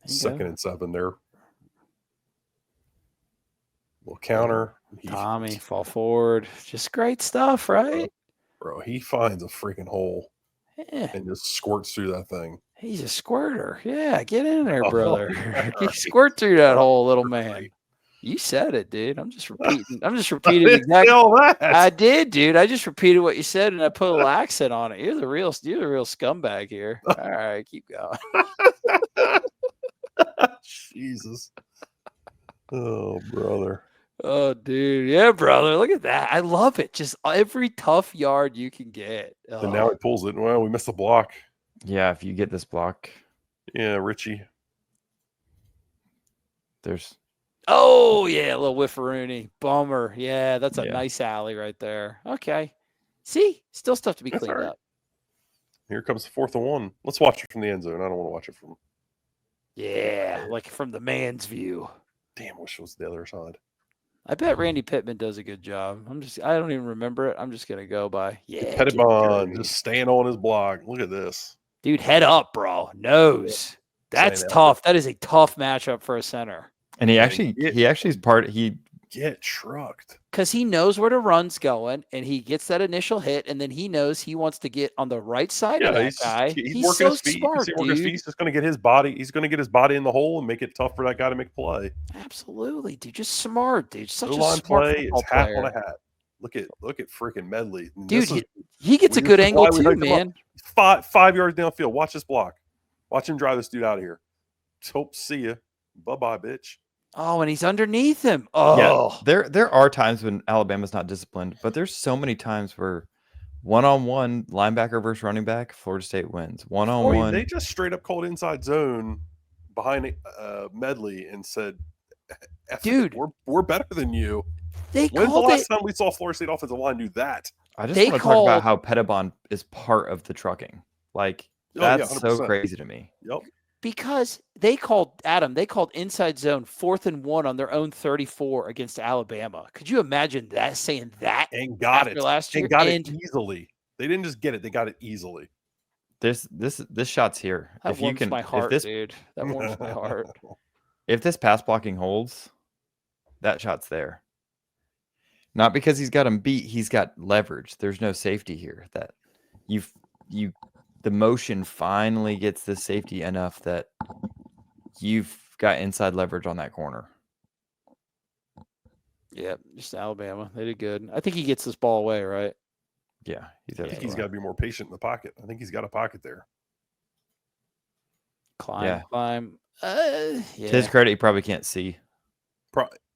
2nd and 7 there. Little counter. Tommy, fall forward. Just great stuff, right? Bro, he finds a freaking hole and just squirts through that thing. He's a squirter. Yeah, get in there, brother. He squirt through that hole, little man. You said it, dude. I'm just repeating. Exactly. I did, dude. I just repeated what you said, and I put a little accent on it. You're the real scumbag here. All right, keep going. Jesus. Oh, brother. Oh, dude. Yeah, brother. Look at that. I love it. Just every tough yard you can get. Oh. And now he pulls it. Well, we missed the block. Yeah, if you get this block. Yeah, Richie. Oh, yeah, a little whiffaroonie. Bummer. Yeah, that's a nice alley right there. Okay. See? Still stuff to be cleaned up. Here comes the 4th and 1. Let's watch it from the end zone. I don't want to watch it from... Yeah, like from the man's view. Damn, wish it was the other side. I bet Randy Pittman does a good job. I don't even remember it. I'm just going to go by. Yeah. Pettibon just staying on his block. Look at this. Dude, head up, bro. Nose. That's Saying that, tough. That is a tough matchup for a center. And he actually is part. He get trucked because he knows where the run's going, and he gets that initial hit, and then he knows he wants to get on the right side of that guy. He's working so his feet. smart, You can see working his dude. feet. He's just going to get his body. He's going to get his body in the hole and make it tough for that guy to make a play. Absolutely, dude. Just smart, dude. Such O-line a smart play football is hat player. on a hat. Look at freaking Medley, dude. He gets a good angle too, man. 5 yards downfield. Watch this block. Watch him drive this dude out of here. Hope see you. Bye bye, bitch. Oh, and he's underneath him. Oh, yeah. There are times when Alabama's not disciplined, but there's so many times where one-on-one linebacker versus running back, Florida State wins. One-on-one. They just straight up called inside zone behind Medley and said, "Dude, we're better than you." When's the last time we saw Florida State offensive line do that? I just want to talk about how Pettibon is part of the trucking. Like, that's so crazy to me. Yep. Because they called inside zone 4th and 1 on their own 34 against Alabama. Could you imagine that saying that? And got it last year? And got it easily. They didn't just get it; they got it easily. This shot's here. That warms my heart, dude. That warms my heart. If this pass blocking holds, that shot's there. Not because he's got him beat, he's got leverage. There's no safety here. That the motion finally gets the safety enough that you've got inside leverage on that corner. Yeah, just Alabama. They did good. I think he gets this ball away, right? Yeah, I think he's got to be more patient in the pocket. I think he's got a pocket there. Climb. To his credit, he probably can't see.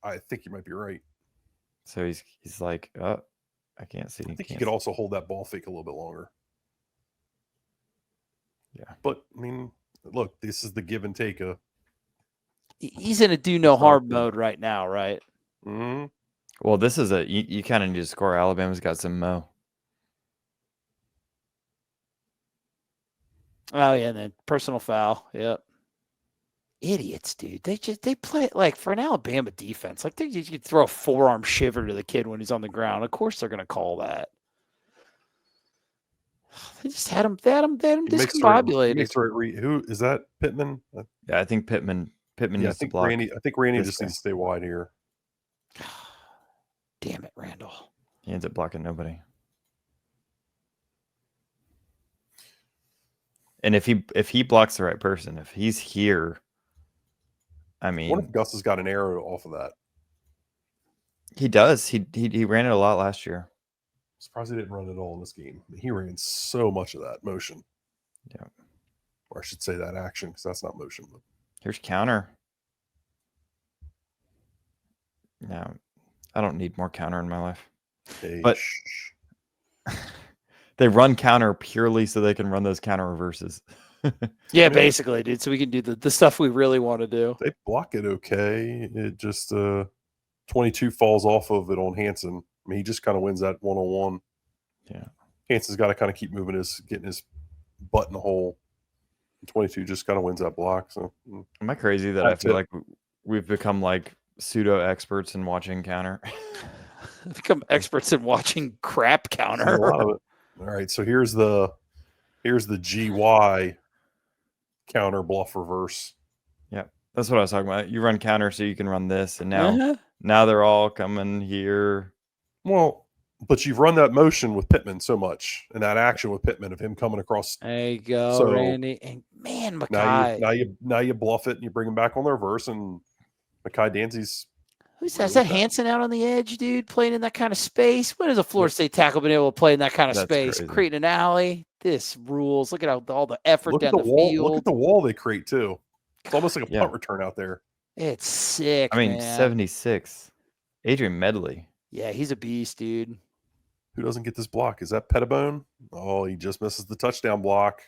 I think you might be right. So he's like, oh, I can't see. I think he could also hold that ball fake a little bit longer. Yeah. But, I mean, look, this is the give and take. He's in a do no harm mode right now, right? Mm-hmm. Well, this is you kind of need to score. Alabama's got some mo. Oh, yeah, and then personal foul. Yep. Idiots, dude. They play it like for an Alabama defense. Like you could throw a forearm shiver to the kid when he's on the ground. Of course they're gonna call that. They just had him discombobulated. Who is that? Pittman? Yeah, I think Pittman needs to block. I think Randy just needs to stay wide here. Damn it, Randall. He ends up blocking nobody. And if he blocks the right person, if he's here, I mean, what if Gus has got an arrow off of that? He does. He ran it a lot last year. Surprised he didn't run it all in this game. He ran so much of that motion. Yeah. Or I should say that action, because that's not motion. But... Here's counter. No, I don't need more counter in my life. Hey, but they run counter purely so they can run those counter reverses. Yeah, basically, dude. So we can do the stuff we really want to do. They block it okay. It just 22 falls off of it on Hansen. I mean, he just kind of wins that one-on-one. Yeah. Hansen's got to kind of keep moving getting his butt in the hole. 22 just kind of wins that block. So am I crazy that I feel like we've become like pseudo experts in watching counter? Become experts in watching crap counter. A lot of it. All right, so here's the GY counter bluff reverse. Yeah, that's what I was talking about. You run counter so you can run this, and now they're all coming here. Well, but you've run that motion with Pittman so much, and that action with Pittman of him coming across. There you go, Randy. And man, Makai. Now you bluff it and you bring him back on the reverse, and Makai Danzy's. Who's that? Is that Hansen out on the edge, dude, playing in that kind of space? When has a Florida State tackle been able to play in that kind of space? Crazy. Creating an alley. This rules. Look at all the effort down the field. Look at the wall they create, too. It's almost like a punt return out there. It's sick, I mean, man. 76. Adrian Medley. Yeah, he's a beast, dude. Who doesn't get this block? Is that Pettibone? Oh, he just misses the touchdown block.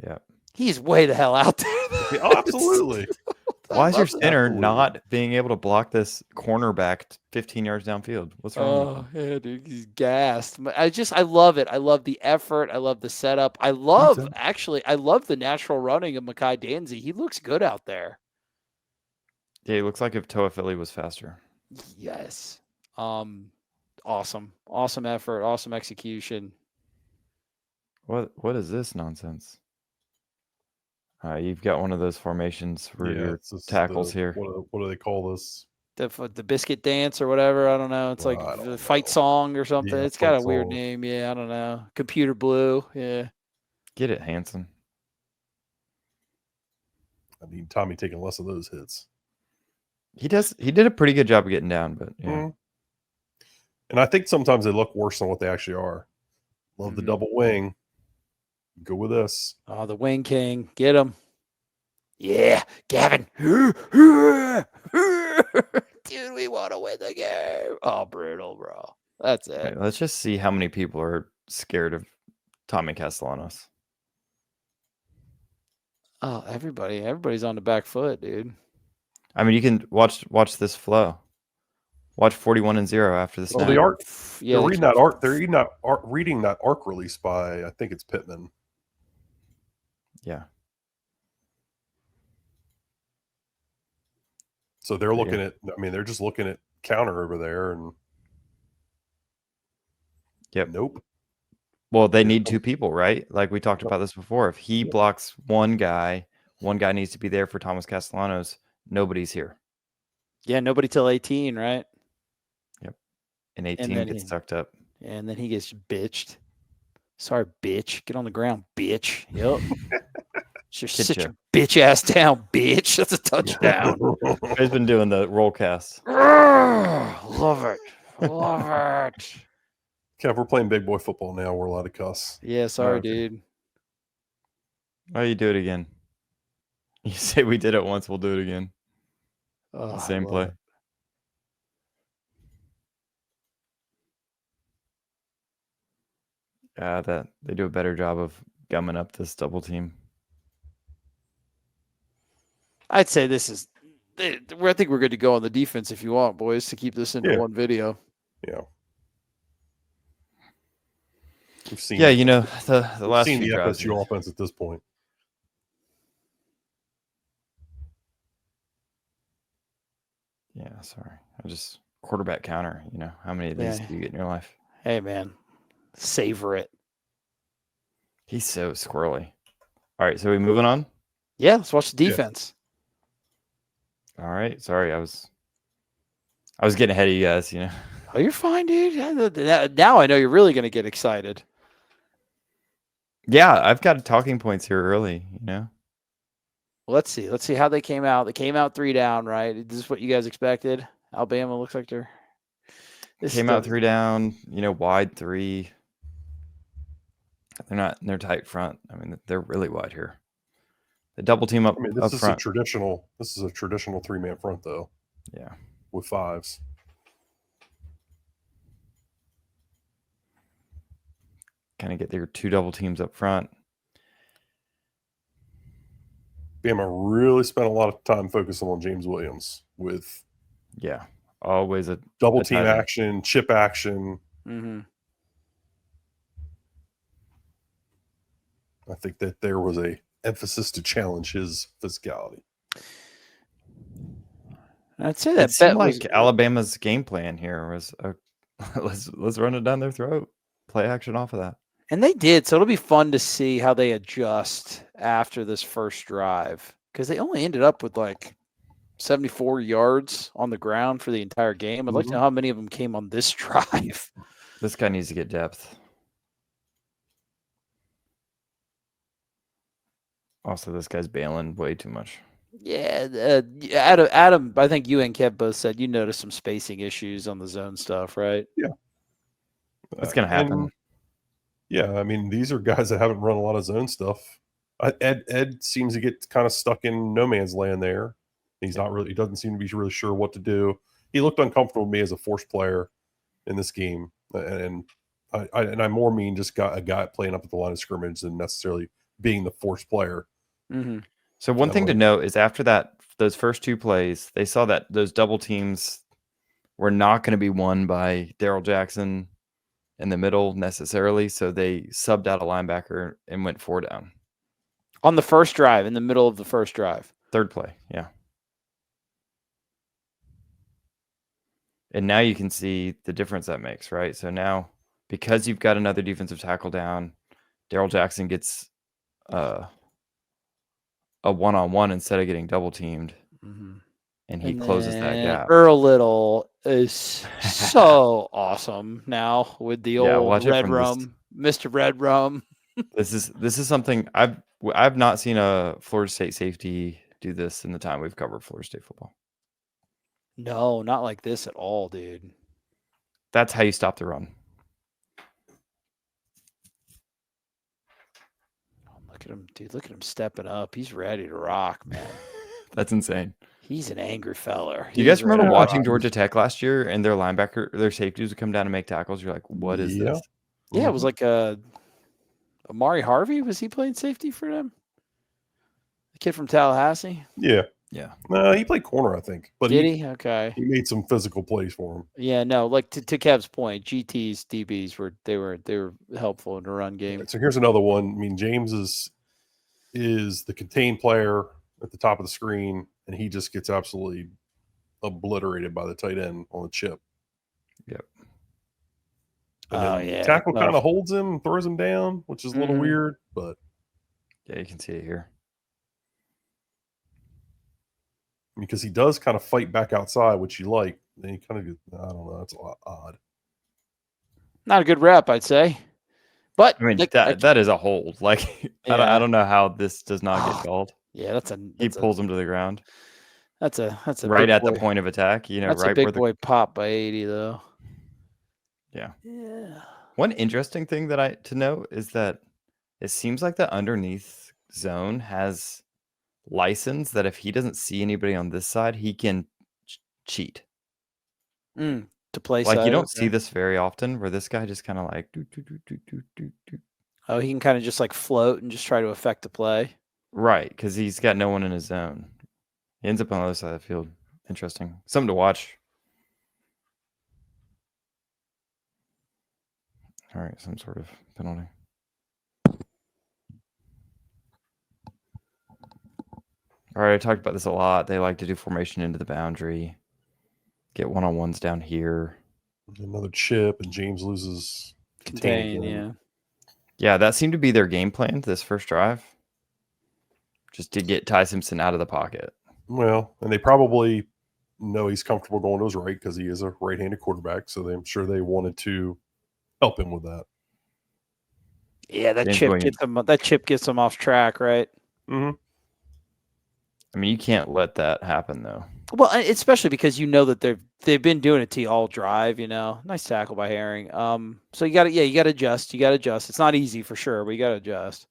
Yeah. He's way the hell out there. Oh, absolutely. Why is your center not being able to block this cornerback 15 yards downfield? What's wrong? Oh, yeah, dude, he's gassed. I love it. I love the effort. I love the setup. I love the natural running of Makai Danzy. He looks good out there. Yeah, he looks like if Toa Philly was faster. Yes. Awesome effort, awesome execution. What is this nonsense? You've got one of those formations for your it's just tackles here. What do they call this? The biscuit dance or whatever. I don't know. It's like I don't the fight know. song or something. Yeah, It's got a fight weird song. name. Yeah, I don't know. Computer blue. Yeah. Get it, Hanson. I need Tommy taking less of those hits. He did a pretty good job of getting down, but yeah. And I think sometimes they look worse than what they actually are. Love the Mhm. double wing. Go with this. Oh, the Wing King. Get him. Yeah, Gavin. Dude, we want to win the game. Oh, brutal, bro. That's it. Right, let's just see how many people are scared of Tommy Castellanos. Oh, everybody's on the back foot, dude. I mean, you can watch this flow. Watch 41-0 after the Well, snap. the arc. Yeah, They're reading that arc. They're reading that arc release by I think it's Pittman. Yeah. So they're looking at. I mean, they're just looking at counter over there, and Yep. Nope. Well, they need two people, right? Like we talked about this before. If he blocks one guy needs to be there for Thomas Castellanos. Nobody's here. Yeah, nobody till 18, right? Yep. And 18 gets sucked up. And then he gets bitched. Sorry, bitch. Get on the ground, bitch. Yep. Just sit your bitch ass down, bitch. That's a touchdown. He's been doing the roll cast. Love it. Love it. Kev, we're playing big boy football now. We're allowed to cuss. Yeah, sorry, dude. Why you do it again? You say we did it once, we'll do it again. Oh, the same play. That they do a better job of gumming up this double team. I'd say this is. I think we're good to go on the defense if you want, boys, to keep this into one video. Yeah. We've seen. Yeah, you know the last seen few the drives. FSU offense at this point. Yeah, sorry. I just quarterback counter. You know how many of these do you get in your life? Hey, man, savor it. He's so squirrely. All right, so we moving on? Yeah, let's watch the defense. Yeah. All right. Sorry, I was getting ahead of you guys, you know. Oh, you're fine, dude. Now I know you're really going to get excited. Yeah, I've got talking points here early, you know. Well, let's see. Let's see how they came out. They came out 3 down, right? This is what you guys expected? Alabama looks like they're... Came out 3 down, you know, wide 3. They're tight front. I mean, they're really wide here. The double team up. I mean, this is a traditional 3-man front, though. Yeah, with 5s. Kind of get their 2 double teams up front. Bama really spent a lot of time focusing on James Williams with. Yeah, always a double team action, chip action. Mm-hmm. I think that there was a emphasis to challenge his physicality. I'd say that seemed like Alabama's game plan here was let's run it down their throat, play action off of that, and they did. So it'll be fun to see how they adjust after this first drive because they only ended up with like 74 yards on the ground for the entire game. I'd like to know how many of them came on this drive. This guy needs to get depth. Also, this guy's bailing way too much. Yeah, Adam, I think you and Kev both said you noticed some spacing issues on the zone stuff, right? Yeah. It's going to happen. Yeah, I mean, these are guys that haven't run a lot of zone stuff. Ed seems to get kind of stuck in no man's land there. He doesn't seem to be really sure what to do. He looked uncomfortable with me as a force player in this game. And I more mean just got a guy playing up at the line of scrimmage than necessarily being the force player. Mm-hmm. So one thing to note is after those first 2 plays, they saw that those double teams were not going to be won by Darrell Jackson in the middle necessarily. So they subbed out a linebacker and went 4 down. On the first drive, in the middle of the first drive. 3rd play, yeah. And now you can see the difference that makes, right? So now, because you've got another defensive tackle down, Darrell Jackson gets a one-on-one instead of getting double teamed, Mhm. and he And closes that then gap. Earl Little is so awesome now with the Yeah, old watch it Red from this. Rum, Mr. Red Rum. This is something I've not seen a Florida State safety do this in the time we've covered Florida State football. No, not like this at all, dude. That's how you stop the run. Look at him, dude. Look at him stepping up. He's ready to rock, man. That's insane. He's an angry feller. Do you guys He's ready remember to watching rock. Georgia Tech last year and their safeties would come down and make tackles? You're like, what is this? Yeah, it was like Amari Harvey. Was he playing safety for them? The kid from Tallahassee? Yeah. Yeah. He played corner, I think. But Did he? Okay. he made some physical plays for him. Yeah, no, like to Kev's point, GT's DBs were helpful in the run game. So here's another one. I mean, James is the contained player at the top of the screen, and he just gets absolutely obliterated by the tight end on the chip. Yep. And then tackle kind of holds him and throws him down, which is a little weird, but yeah, you can see it here. Because he does kind of fight back outside, which you like. Then he kind of, I don't know, that's a lot odd. Not a good rep, I'd say. But I mean, that is a hold. Like, yeah. I don't know how this does not get called. Yeah, he pulls him to the ground. That's a right at the point of attack. That's right a big where boy pop by 80 though. Yeah. Yeah. One interesting thing to note is that it seems like the underneath zone has license that if he doesn't see anybody on this side, he can cheat. To play like side, you don't see this very often where this guy just kind of like oh, he can kind of just like float and just try to affect the play. Right, because he's got no one in his zone. He ends up on the other side of the field. Interesting. Something to watch. All right, some sort of penalty. All right, I talked about this a lot. They like to do formation into the boundary. Get one-on-ones down here. Another chip, and James loses contain. Yeah. Yeah, that seemed to be their game plan this first drive. Just to get Ty Simpson out of the pocket. Well, and they probably know he's comfortable going to his right because he is a right-handed quarterback. So I'm sure they wanted to help him with that. Yeah, that chip gets him off track, right? Mm-hmm. I mean, you can't let that happen though. Well, especially because you know that they've been doing it to you all drive. Nice tackle by Herring. So you got to adjust. You got to adjust. It's not easy for sure, but you got to adjust.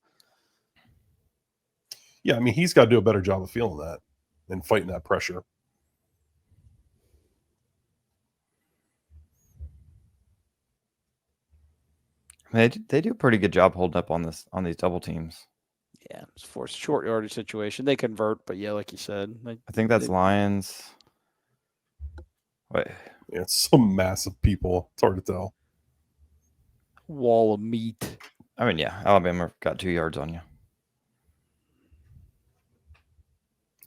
Yeah, I mean, he's got to do a better job of feeling that and fighting that pressure. They do a pretty good job holding up on these double teams. Yeah, it's for a short yardage situation. They convert, but yeah, like you said, I think that's Lions. Wait, yeah, it's some massive people. It's hard to tell. Wall of meat. I mean, yeah, Alabama got 2 yards on you.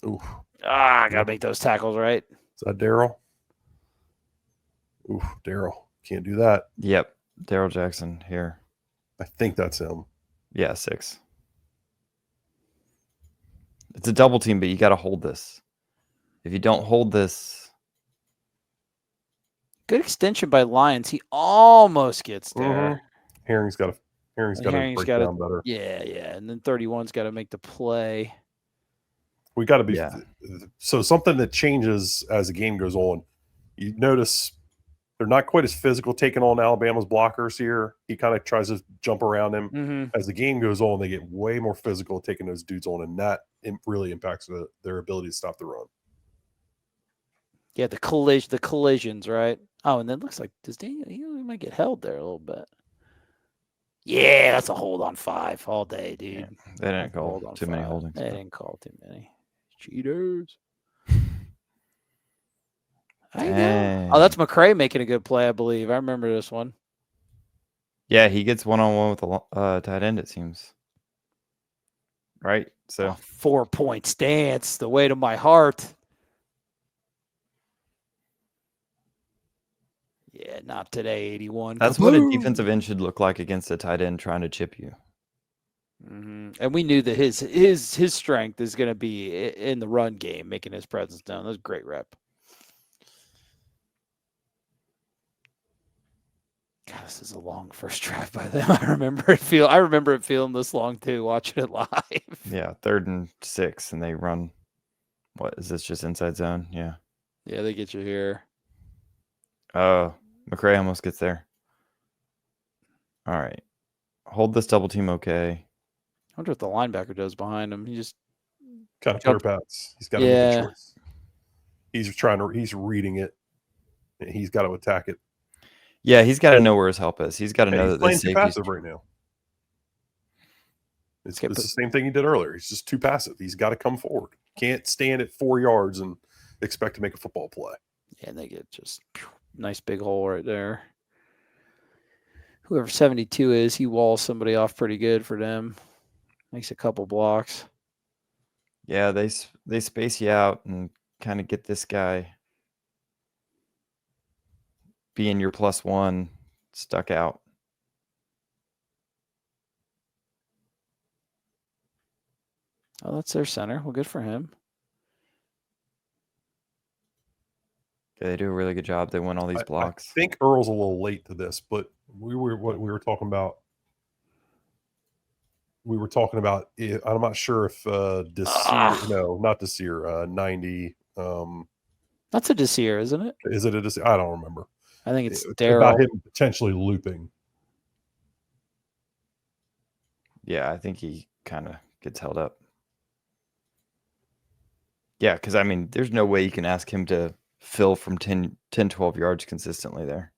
Oof. I gotta make those tackles right. Is that Daryl? Oof, Daryl. Can't do that. Yep, Daryl Jackson here. I think that's him. Yeah, 6. It's a double team, but you got to hold this. If you don't hold this. Good extension by Lions. He almost gets there. Mm-hmm. Herring's got to break down better. Yeah. And then 31's got to make the play. We got to be so something that changes as the game goes on. You notice they're not quite as physical taking on Alabama's blockers here. He kind of tries to jump around him. Mm-hmm. As the game goes on, they get way more physical taking those dudes on, and that really impacts their ability to stop the run. Yeah, the collisions, right? Oh, and then it looks like he might get held there a little bit. Yeah, that's a hold on 5 all day, dude. Yeah, they didn't call too many holdings. They didn't call too many. Cheaters. Oh, that's McCray making a good play, I believe. I remember this one. Yeah, he gets one-on-one with a tight end, it seems. Right? So 4-point stance, the way to my heart. Yeah, not today, 81. That's what a defensive end should look like against a tight end trying to chip you. And we knew that his strength is going to be in the run game, making his presence known. That was a great rep. God, this is a long first drive by them. I remember it feeling this long too, watching it live. Yeah, 3rd and 6, and they run. What is this? Just inside zone? Yeah. Yeah, they get you here. Oh, McCray almost gets there. All right, hold this double team. Okay. I wonder what the linebacker does behind him. He just kind of putter pats. He's got to make a choice. He's reading it. He's got to attack it. Yeah, he's got to know where his help is. He's got to know he's that playing this too passive right now. It's the same thing he did earlier. He's just too passive. He's got to come forward. Can't stand at 4 yards and expect to make a football play. Yeah, and they get just nice big hole right there. Whoever 72 is, he walls somebody off pretty good for them. Makes a couple blocks. Yeah, they space you out and kind of get this guy being your +1 stuck out. Oh, that's their center. Well, good for him. Yeah, they do a really good job. They win all these blocks. I think Earl's a little late to this, but we were talking about. We were talking about. I'm not sure if Desir. No, not Desir. 90. That's a Desir, isn't it? Is it a Desir? I don't remember. I think it's about him potentially looping. Yeah, I think he kind of gets held up. Yeah, because, I mean, there's no way you can ask him to fill from 10, 12 yards consistently there.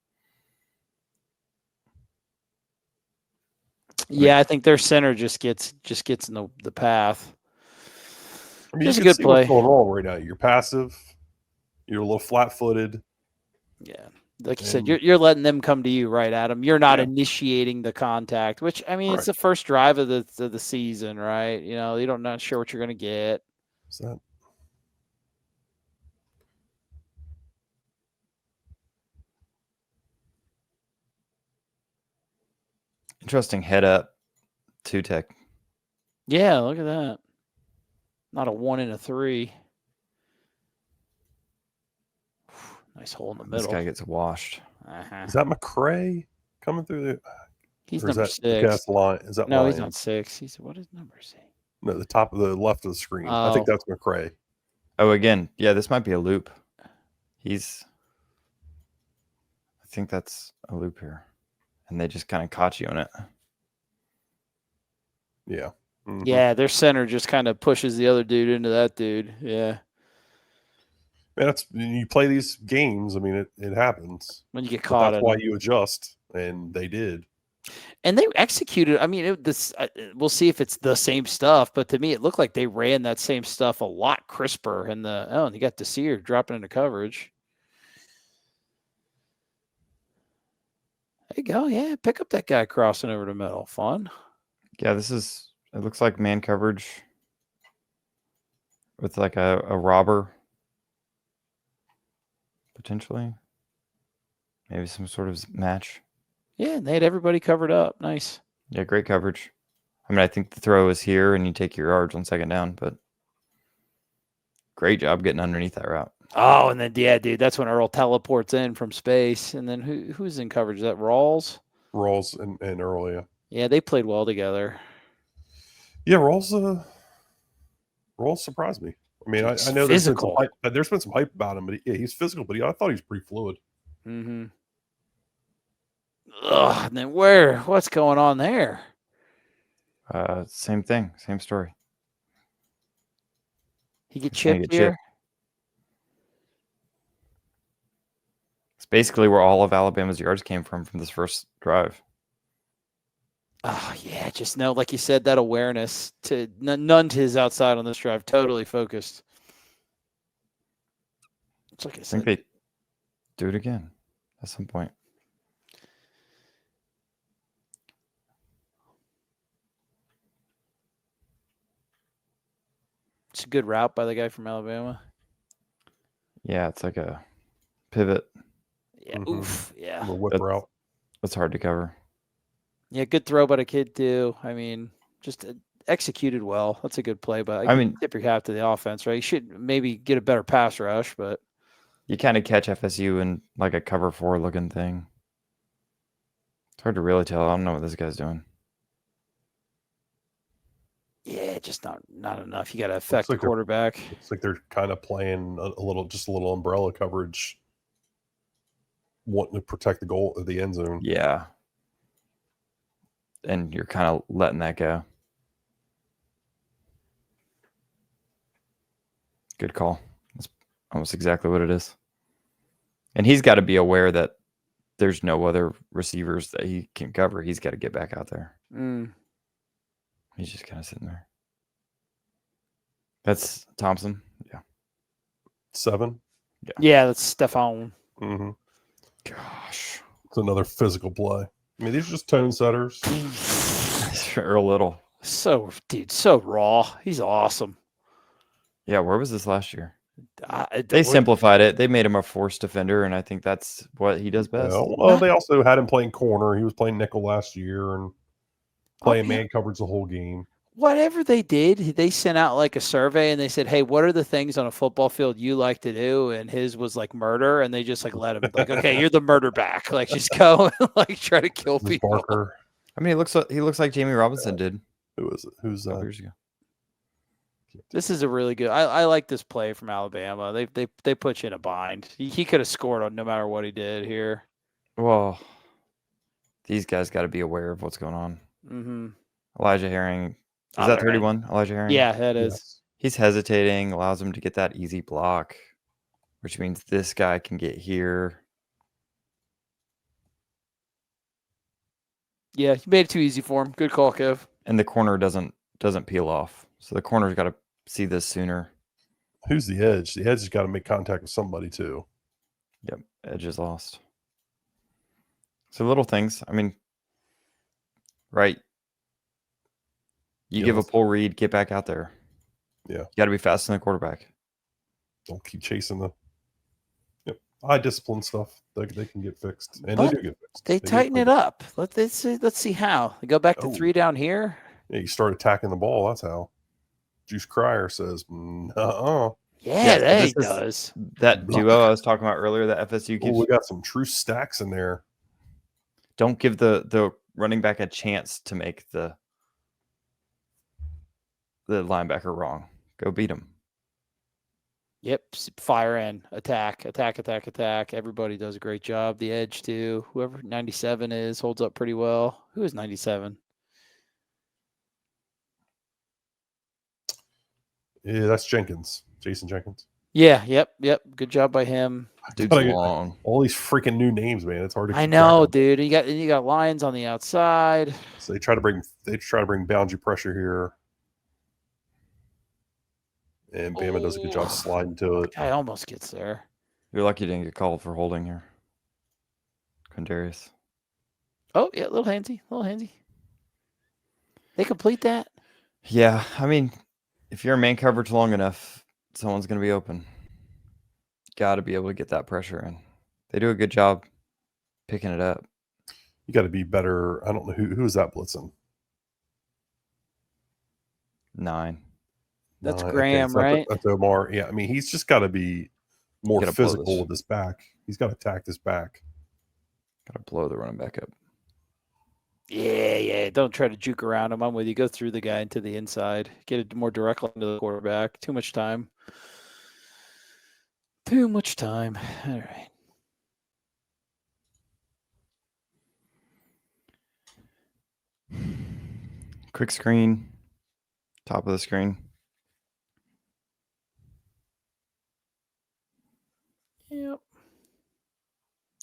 Yeah, I think their center just gets in the path. I mean, it's a good play. What's going on right now? You're passive. You're a little flat-footed. Yeah, like you said, you're letting them come to you, right, Adam? You're not initiating the contact, which I mean, it's the first drive of the season, right? You know, you're not sure what you're going to get. What's that? Interesting head up, 2-tech. Yeah, look at that. Not a 1 and a 3. Nice hole in the middle. This guy gets washed. Is that McCray coming through the? He's number 6. Is that no, Lion? He's not 6. What is number 6? No, the top of the left of the screen. Oh. I think that's McCray. Oh, again, yeah, this might be a loop. I think that's a loop here. And they just kind of caught you on it. Yeah. Mm-hmm. Yeah, their center just kind of pushes the other dude into that dude. Yeah. Man, you play these games. I mean, it happens. When you get caught. That's why you adjust, and they did. And they executed. I mean, we'll see if it's the same stuff, but to me, it looked like they ran that same stuff a lot crisper. And you got Desir dropping into coverage. There you go. Yeah, pick up that guy crossing over the middle. Fun. Yeah, it looks like man coverage with like a robber, potentially. Maybe some sort of match. Yeah, and they had everybody covered up. Nice. Yeah, great coverage. I mean, I think the throw is here and you take your yards on 2nd down, but great job getting underneath that route. Oh, and then, yeah, dude, that's when Earl teleports in from space. And then who's in coverage? Is that Rawls? Rawls and Earl, yeah. Yeah, they played well together. Yeah, Rawls surprised me. I mean, I know there's been some hype about him, but he's physical, but I thought he was pretty fluid. Mm-hmm. Ugh, and then what's going on there? Same thing, same story. He get chipped here? It's basically where all of Alabama's yards came from this first drive. Oh, yeah, just know, like you said, that awareness to none to his outside on this drive, totally focused. It's like I think they do it again at some point. It's a good route by the guy from Alabama. Yeah, it's like a pivot. Yeah, oof, yeah. A whip route. That's hard to cover. Yeah, good throw by the kid, too. I mean, just executed well. That's a good play, but I mean, tip your hat to the offense, right? You should maybe get a better pass rush, but you kind of catch FSU in like a cover 4 looking thing. It's hard to really tell. I don't know what this guy's doing. yeah, just not enough. You got to affect the quarterback. Looks like they're kind of playing a little umbrella coverage, wanting to protect the goal of the end zone. Yeah. And you're kind of letting that go. Good call. That's almost exactly what it is. And he's got to be aware that there's no other receivers that he can cover. He's got to get back out there. He's just kind of sitting there. That's Thompson. Yeah. 7. Yeah, that's Stephon. Mm-hmm. Gosh. It's another physical play. I mean, these are just tone setters. Or a little. So raw. He's awesome. Yeah, where was this last year? They simplified it. They made him a force defender, and I think that's what he does best. Well, they also had him playing corner. He was playing nickel last year and playing man coverage the whole game. Whatever they did, they sent out like a survey and they said, "Hey, what are the things on a football field you like to do?" And his was like murder, and they just like let him like, "Okay, you're the murder back. Like just go and like try to kill people." Barker. I mean, he looks like Jamie Robinson did. Who was it? Who's that? Years ago. This is a really good. I like this play from Alabama. They put you in a bind. He could have scored on no matter what he did here. Well, these guys got to be aware of what's going on. Mm-hmm. Elijah Herring. Is that 31? Elijah Herring? Yeah, that is. Yes. He's hesitating, allows him to get that easy block, which means this guy can get here. Yeah, you made it too easy for him. Good call, Kev. And the corner doesn't peel off. So the corner's got to see this sooner. Who's the edge? The edge has got to make contact with somebody too. Yep, edge is lost. So little things. I mean, right. You give a pull read, get back out there. Yeah. You got to be faster than the quarterback. Don't keep chasing the high discipline stuff. They can get fixed. And they do get fixed. They tighten it up. Let's see how. They go back to 3 down here. Yeah, you start attacking the ball. That's how. Juice Cryer says, Yeah, he does. That duo I was talking about earlier that FSU gives. We got some true stacks in there. Don't give the running back a chance to make the linebacker wrong. Go beat him. Yep, fire in, attack. Everybody does a great job. The edge too. Whoever 97 is holds up pretty well. Who is 97? Yeah, that's Jenkins. Jason Jenkins. Yeah, yep. Good job by him. Dude's long. All these freaking new names, man. It's hard to. I know, dude. You got Lions on the outside. So they try to bring boundary pressure here. And Bama does a good job sliding to it. Guy almost gets there. You're lucky you didn't get called for holding here. Quindarius. Oh, yeah, little handsy. They complete that? Yeah, I mean, if you're in man coverage long enough, someone's going to be open. Got to be able to get that pressure in. They do a good job picking it up. You got to be better. I don't know who is that blitzing. 9. That's Graham, right? That's Omar. Yeah, I mean, he's just got to be more physical with his back. He's got to attack this back. Got to blow the running back up. Yeah. Don't try to juke around him. I'm with you. Go through the guy into the inside. Get it more directly into the quarterback. Too much time. All right. Quick screen. Top of the screen. Yep.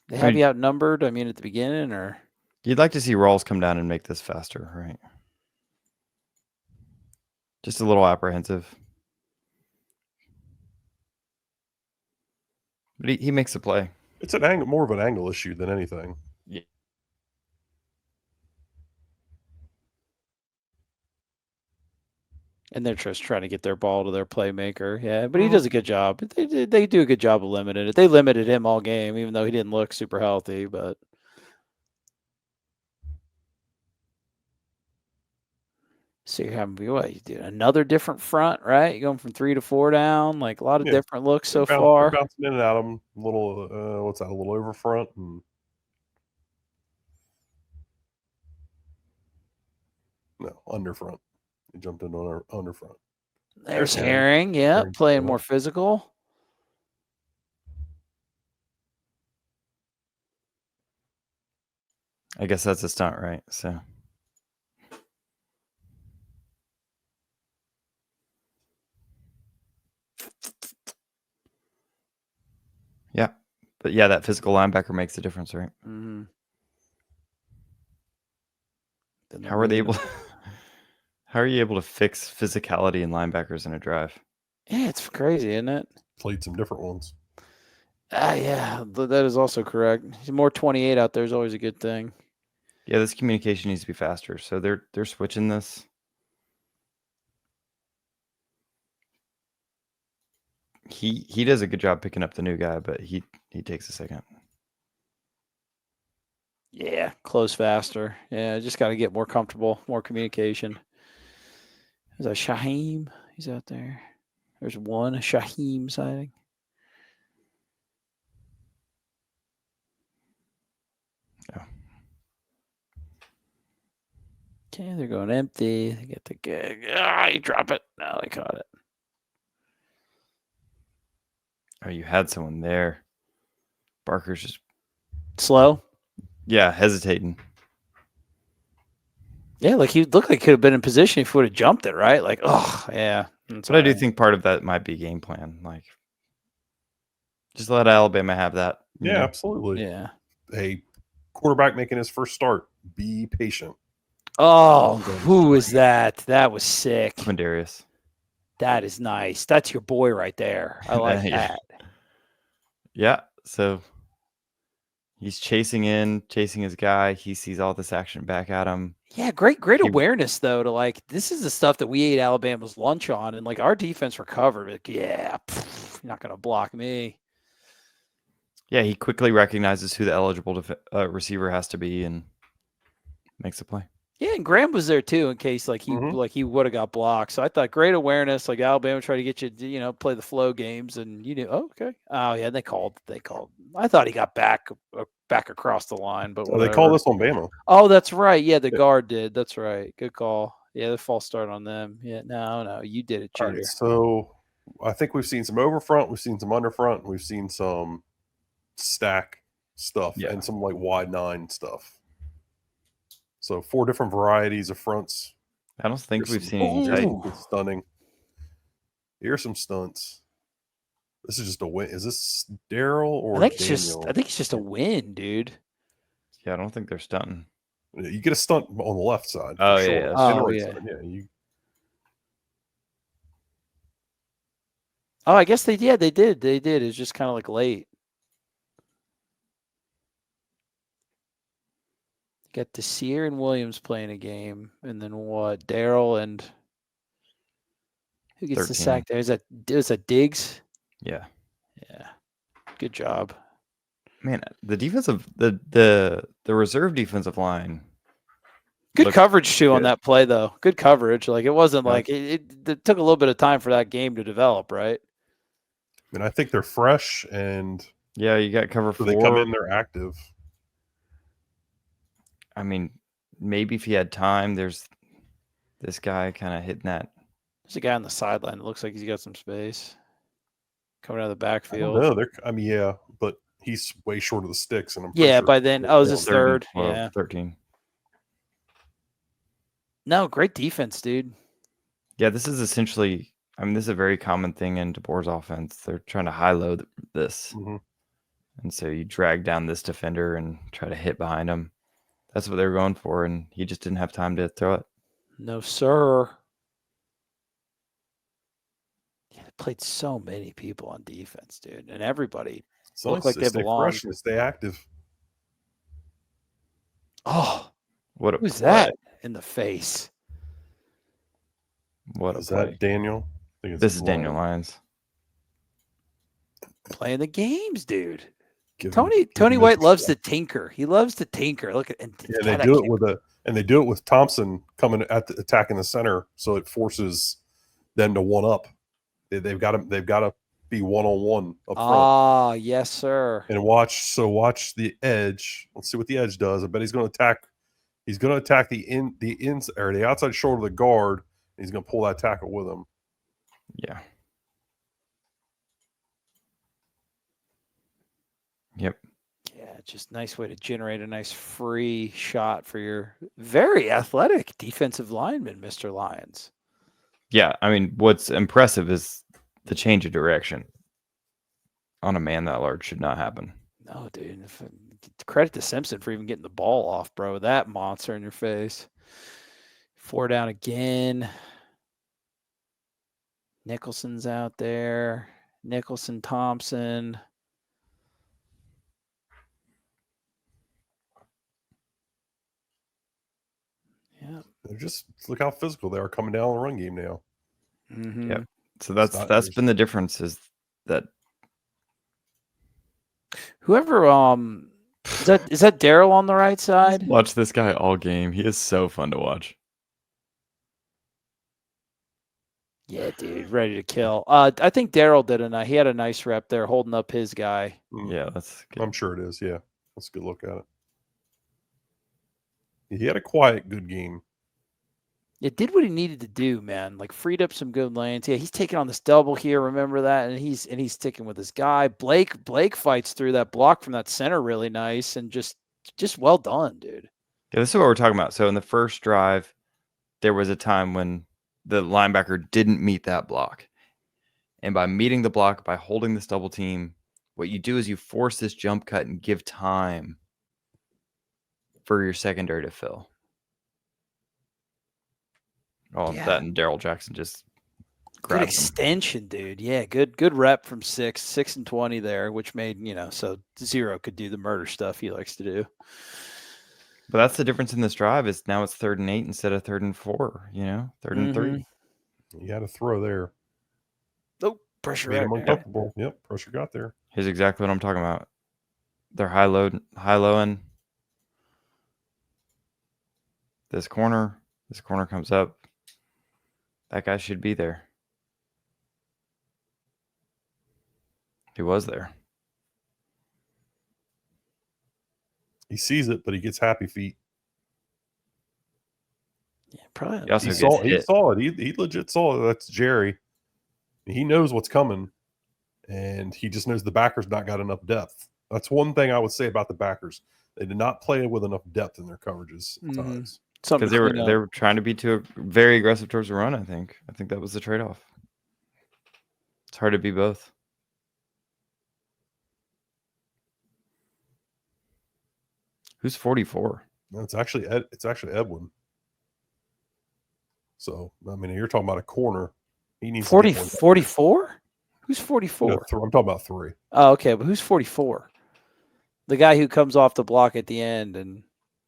They have you outnumbered, I mean, at the beginning, or? You'd like to see Rawls come down and make this faster, right? Just a little apprehensive. But he makes a play. It's more of an angle issue than anything. Yeah. And they're just trying to get their ball to their playmaker. Yeah, but he does a good job. They do a good job of limiting it. They limited him all game, even though he didn't look super healthy. But So you're having what you do another different front, right? You're going from 3 to 4 down, like a lot of Yeah. different looks so They're far. bouncing in and out of them. A little, what's that? A little over front. And no, under front. He jumped in on our under front. There's Herring, yeah, Herring's playing going more up. physical. I guess that's a stunt, right? So yeah, but yeah, that physical linebacker makes a difference, right? Mm-hmm. How are they able? How are you able to fix physicality in linebackers in a drive? Yeah, it's crazy, isn't it? Played some different ones. Yeah, that is also correct. More 28 out there is always a good thing. Yeah, this communication needs to be faster. So they're switching this. He does a good job picking up the new guy, but he takes a second. Yeah, close faster. Yeah, just got to get more comfortable, more communication. There's a Shaheem. He's out there. There's one Shaheem sighting. Oh. Okay, they're going empty. They get the gig. You drop it. No, they caught it. Oh, you had someone there. Barker's just Slow. yeah, hesitating. Yeah, like he looked like he could have been in position if he would have jumped it, right? Like, oh, yeah. But I do think part of that might be game plan. Like, just let Alabama have that. Yeah, absolutely. Yeah. Hey, quarterback making his first start. Be patient. Oh, who is that? That was sick. Quindarius. That is nice. That's your boy right there. I like that. Yeah. So he's chasing his guy. He sees all this action back at him. Yeah, great awareness though to like this is the stuff that we ate Alabama's lunch on, and like our defense recovered. Like, yeah, you're not gonna block me. Yeah, he quickly recognizes who the eligible receiver has to be and makes a play. Yeah, and Graham was there too in case like he would have got blocked. So I thought great awareness. Like Alabama tried to get you to, play the flow games, and you knew. Oh, okay. Oh yeah, they called. I thought he got back across the line, but they call this on Bama. Oh, that's right. Yeah, the guard did. That's right. Good call. Yeah, the false start on them. Yeah, no, you did it, cheater. Right, so I think we've seen some over front, we've seen some under front, we've seen some stack stuff, and some like wide 9 stuff. So 4 different varieties of fronts. I don't think we've seen anything stunning. Here's some stunts. This is just a win. Is this Daryl or I think it's just a win, dude. Yeah, I don't think they're stunting. You get a stunt on the left side. Oh, for yeah. Sure. Oh, right yeah. side. Yeah. Oh, I guess they did. They did. It's just kind of like late. Got Desir and Williams playing a game, and then what? Daryl and who gets 13. the sack there? Is that Diggs? Yeah. Yeah. Good job. Man, the defensive the reserve defensive line. Good coverage too on that play though. Good coverage. Like it wasn't like it took a little bit of time for that game to develop, right? And I think they're fresh and yeah, you got cover 4. They come in, they're active. I mean, maybe if he had time, there's this guy kind of hitting that. There's a guy on the sideline that looks like he's got some space coming out of the backfield. No, but he's way short of the sticks, and by then, this is third. 12, yeah, 13. No, great defense, dude. Yeah, this is essentially. I mean, this is a very common thing in DeBoer's offense. They're trying to high-low this, and so you drag down this defender and try to hit behind him. That's what they were going for, and he just didn't have time to throw it. No, sir. Yeah, they played so many people on defense, dude, and everybody looked like they belonged. Fresh and stay active. Oh, what a who's play. that in the face? What is a play. That Daniel? This is Daniel Lyons playing the games, dude. Tony White loves to tinker. He loves to tinker. Look at they do it with And they do it with Thompson coming at attacking the center, so it forces them to one up. They've got to be 1-on-1 up front. Ah, yes, sir. And watch the edge. Let's see what the edge does. I bet he's going to attack. He's going to attack the outside shoulder of the guard. And he's going to pull that tackle with him. Yeah. Yep. Yeah, just nice way to generate a nice free shot for your very athletic defensive lineman, Mr. Lyons. Yeah, I mean, what's impressive is the change of direction on a man that large should not happen. No, dude. Credit to Simpson for even getting the ball off, bro. That monster in your face. 4 down again. Nicholson's out there. Nicholson, Thompson. Yeah. They're just look how physical they are coming down the run game now. Mm-hmm. Yep. So that's been the difference is that whoever is that Daryl on the right side? Watch this guy all game. He is so fun to watch. Yeah, dude, ready to kill. I think Daryl he had a nice rep there holding up his guy. Yeah, that's good. I'm sure it is. Yeah, let's a good look at it. He had a quiet, good game. It did what he needed to do, man. Like freed up some good lanes. Yeah, he's taking on this double here. Remember that, and he's sticking with his guy. Blake fights through that block from that center really nice, and just well done, dude. Yeah, this is what we're talking about. So in the first drive, there was a time when the linebacker didn't meet that block, and by meeting the block, by holding this double team, what you do is you force this jump cut and give time for your secondary to fill. Oh, Yeah. that and Daryl Jackson just Good grabbed him. extension, dude. Yeah, good rep from 6 and 20 there, which made, so Zero could do the murder stuff he likes to do. But that's the difference in this drive is now it's 3rd and 8 instead of 3rd and 4, 3rd and 3. You had a throw there. Oh, pressure Made him right there. uncomfortable. Yep, pressure got there. Here's exactly what I'm talking about. They're high-lowing. This corner comes up. That guy should be there. He was there. He sees it, but he gets happy feet. Yeah, probably. He also He gets saw hit. it. He legit saw it. That's Jerry. He knows what's coming, and he just knows the backers not got enough depth. That's one thing I would say about the backers. They did not play with enough depth in their coverages at times. Because they were trying to be very aggressive towards the run, I think. I think that was the trade-off. It's hard to be both. Who's 44? No, it's actually Edwin. So, I mean, you're talking about a corner. He needs 44? Who's 44? I'm talking about 3. Oh, okay, but who's 44? The guy who comes off the block at the end and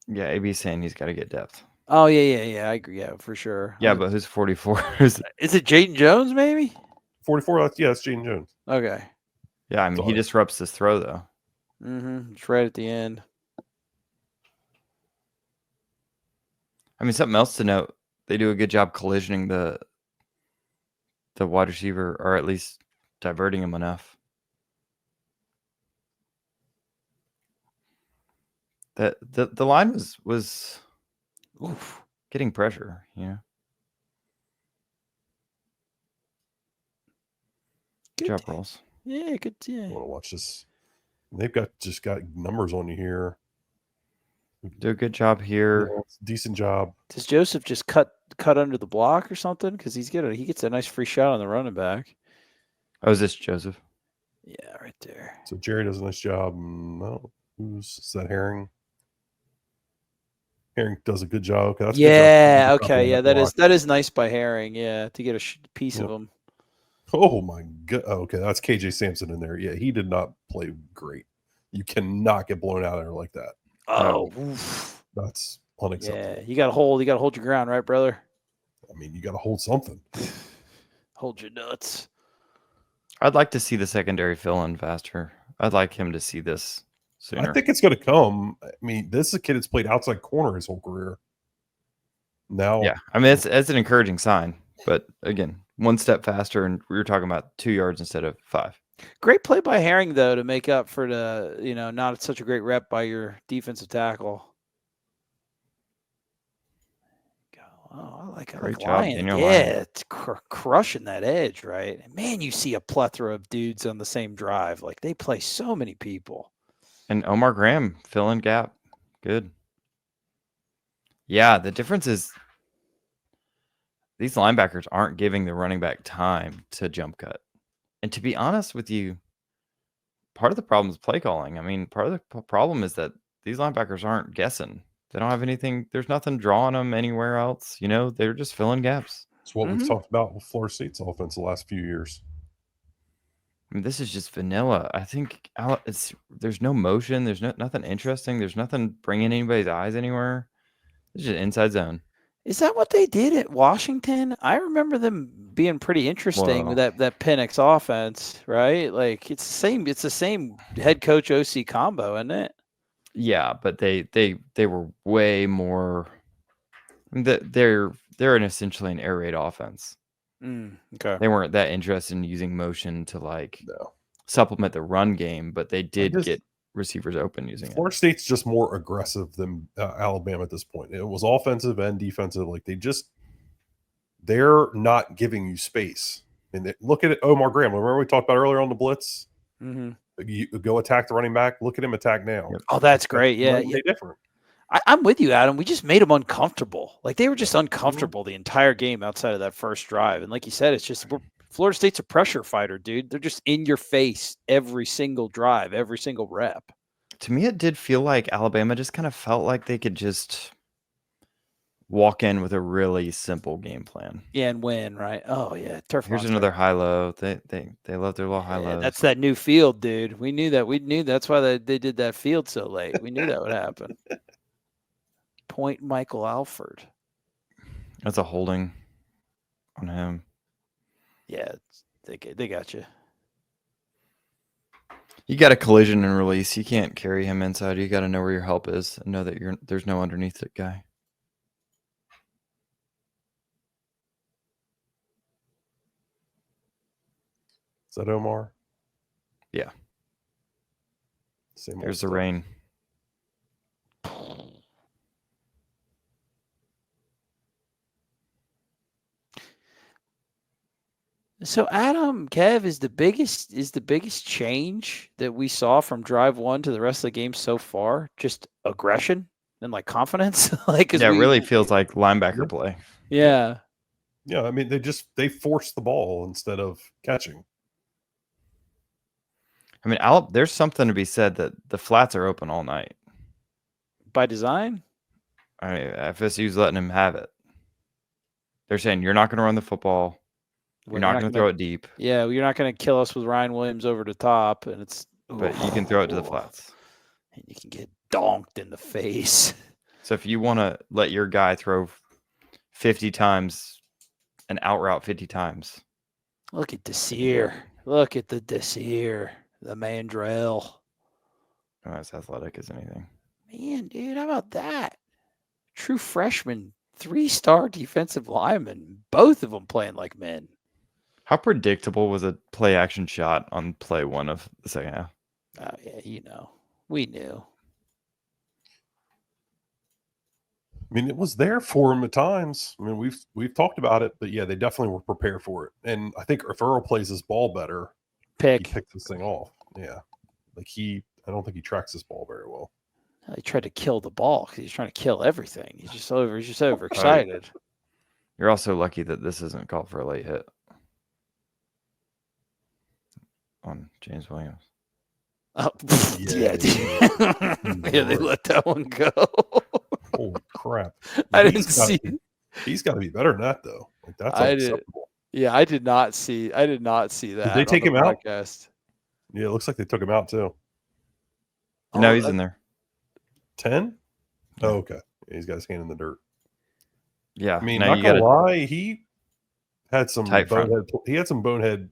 Yeah, AB's saying he's got to get depth. Oh, yeah, I agree. Yeah, for sure. Yeah, but who's 44? Is it Jayden Jones, maybe? 44, that's Jayden Jones. Okay. Yeah, I mean, he disrupts this throw, though. Mm-hmm. It's right at the end. I mean, something else to note, they do a good job collisioning the wide receiver, or at least diverting him enough. That the line was Oof. getting pressure, Good job, Rolls. Yeah, good. Yeah. I want to watch this. They've got numbers on you here. Do a good job here. Yeah, decent job. Does Joseph just cut under the block or something? Because he gets a nice free shot on the running back. Oh, is this Joseph? Yeah, right there. So Jerry does a nice job. No, is that Herring? Herring does a good job. Okay, that's yeah. good job. Okay. Yeah, that is nice by Herring. Yeah, to get a piece of him. Oh my god. Okay, that's KJ Sampson in there. Yeah, he did not play great. You cannot get blown out of there like that. Oh, that's unacceptable. Yeah, you got to hold your ground, right, brother? I mean, you got to hold something. Hold your nuts. I'd like to see the secondary fill in faster. I'd like him to see this sooner. I think it's going to come. I mean, this is a kid that's played outside corner his whole career. Now, Yeah, I mean it's an encouraging sign, but again, one step faster, and we were talking about 2 yards instead of 5. Great play by Herring though to make up for the not such a great rep by your defensive tackle. Oh, I like Great job, Lion. Daniel Yeah, Lion. it's crushing that edge, right? And man, you see a plethora of dudes on the same drive. Like they play so many people. And Omar Graham filling gap, good. Yeah, the difference is these linebackers aren't giving the running back time to jump cut. And to be honest with you, part of the problem is play calling. I mean, part of the problem is that these linebackers aren't guessing. They don't have anything. There's nothing drawing them anywhere else. They're just filling gaps. it's what we've talked about with Florida State's offense the last few years. I mean, this is just vanilla. I think there's no motion. There's nothing interesting. There's nothing bringing anybody's eyes anywhere. It's just inside zone. Is that what they did at Washington? I remember them being pretty interesting with that Penix offense, right? Like it's the same head coach OC combo, isn't it? Yeah, but they were way more. They're essentially an air raid offense. Okay. They weren't that interested in using motion to supplement the run game, but they did get receivers open using it. Florida State's just more aggressive than Alabama at this point. It was offensive and defensive. Like they're not giving you space. And look at it, Omar Graham. Remember we talked about earlier on the blitz? Mm-hmm. You go attack the running back. Look at him attack now. Oh, that's great. Yeah, different. I'm with you, Adam. We just made them uncomfortable. Like they were just uncomfortable the entire game outside of that first drive. And like you said, it's just Florida State's a pressure fighter, dude. They're just in your face every single drive, every single rep. To me, it did feel like Alabama just kind of felt like they could just walk in with a really simple game plan. Yeah, and win, right? Oh yeah, turf. Here's another high-low. They love their little high-lows. That's that new field, dude. We knew that. We knew that's why they did that field so late. We knew that would happen. Point Michael Alford. That's a holding on him. Yeah, they got you. You got a collision and release. You can't carry him inside. You got to know where your help is and know that there's no underneath it guy. Is that Omar? Yeah. Same. There's the rain. So Adam, Kev, is the biggest change that we saw from drive one to the rest of the game so far just aggression and confidence? It really feels like linebacker play. Yeah. Yeah, I mean they force the ball instead of catching. I mean, there's something to be said that the flats are open all night. By design? I mean, FSU's letting him have it. They're saying you're not going to run the football. You're not going to throw it deep. Yeah, you're not going to kill us with Ryan Williams over the top, and but you can throw it to the flats. And you can get donked in the face. So if you want to let your guy throw 50 times and out route 50 times. Look at Desir. Look at the Desir. The Mandrell. Oh, as athletic as anything. Man, dude, how about that? True freshman, 3-star defensive lineman. Both of them playing like men. How predictable was a play action shot on play one of the second half? Oh, yeah, we knew. I mean, it was there for him at times. I mean, we've talked about it, but yeah, they definitely were prepared for it. And I think if Earl plays his ball better, he picks this thing off. Yeah, I don't think he tracks his ball very well. He tried to kill the ball because he's trying to kill everything. He's just overexcited. You're also lucky that this isn't called for a late hit on James Williams. Oh, yeah. They let that one go. Holy crap! I didn't see. He's got to be better than that, though. That's unacceptable. Yeah, I did not see that. Did they take him out? Yeah, it looks like they took him out too. No, he's in there. 10? Oh, okay. Yeah, he's got his hand in the dirt. Yeah, I mean, not gonna lie, he had some bonehead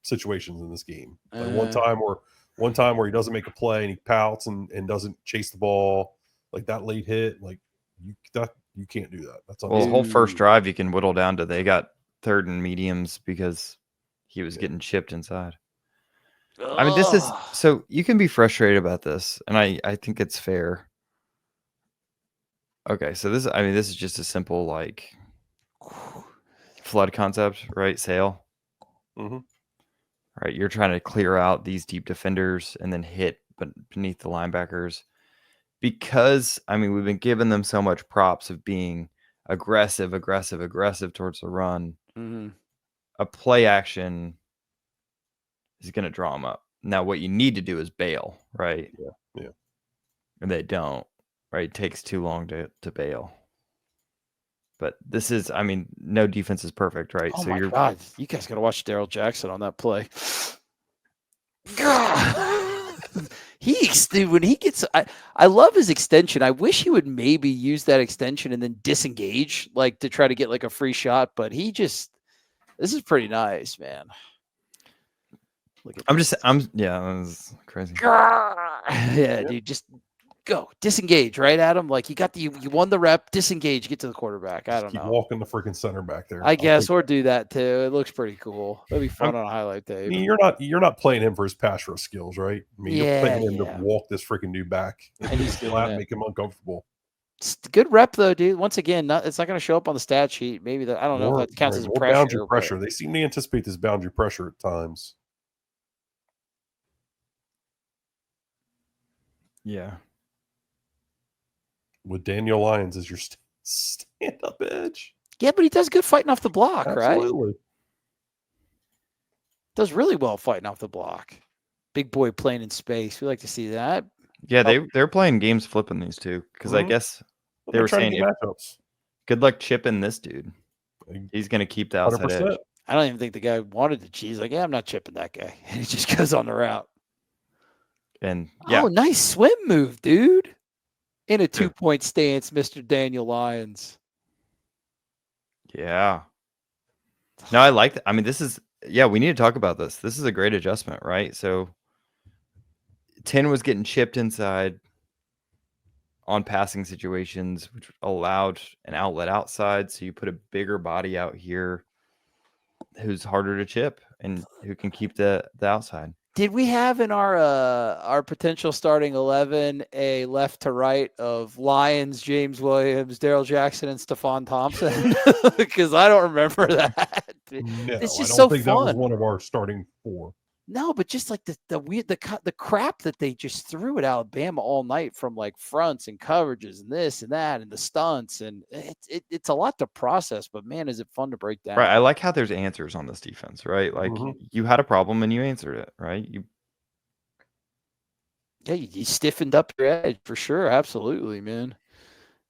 situations in this game. One time where he doesn't make a play and he pouts and doesn't chase the ball, like that late hit. Like You can't do that. That's Well, the whole first Dude. drive you can whittle down to they got third and mediums because he was getting chipped inside. I mean, this is so you can be frustrated about this, and I think it's fair. Okay, so this is just a simple like flood concept, right? Sail. Mm-hmm. Right, you're trying to clear out these deep defenders and then hit beneath the linebackers because we've been giving them so much props of being aggressive towards the run. Mm-hmm. A play action is going to draw them up. Now, what you need to do is bail, right? Yeah. And they don't, right? It takes too long to bail. But this is, no defense is perfect, right? Oh my God, you guys got to watch Daryl Jackson on that play. God, when he gets, I love his extension. I wish he would maybe use that extension and then disengage, like to try to get like a free shot. But this is pretty nice, man. That was crazy. Yeah, dude, just go disengage, right, Adam? Like you won the rep, disengage, get to the quarterback. I don't know. Keep walking the freaking center back there. I guess, or do that too. It looks pretty cool. That'd be fun on a highlight tape. I mean, you're not playing him for his pass rush skills, right? I mean, you're playing him to walk this freaking dude back and he's make him uncomfortable. It's a good rep though, dude. Once again, it's not going to show up on the stat sheet. Maybe I don't know if that counts as pressure. Boundary pressure. They seem to anticipate this boundary pressure at times. Yeah. With Daniel Lyons as your stand-up edge. Yeah, but he does good fighting off the block, Absolutely. right? Does really well fighting off the block. Big boy playing in space. We like to see that. Yeah, they're playing games flipping these two because I guess they were saying good luck chipping this dude. He's going to keep the outside 100%. Edge. I don't even think the guy wanted to cheese. Like, yeah, I'm not chipping that guy. And he just goes on the route. And yeah. Oh, nice swim move, dude. In a 2-point stance, Mr. Daniel Lyons. Yeah. No, I like that. I mean, we need to talk about this. This is a great adjustment, right? So 10 was getting chipped inside on passing situations, which allowed an outlet outside. So you put a bigger body out here who's harder to chip and who can keep the outside. Did we have in our potential starting 11 a left to right of Lyons, James Williams, Daryl Jackson, and Stephon Thompson? Because I don't remember that. No, it's just I don't think fun. That was one of our starting 4. No, but just like the weird the crap that they just threw at Alabama all night from like fronts and coverages and this and that and the stunts, and it's a lot to process. But man, is it fun to break down? Right, I like how there's answers on this defense, right? Like you had a problem and you answered it, right? You stiffened up your edge for sure, absolutely, man.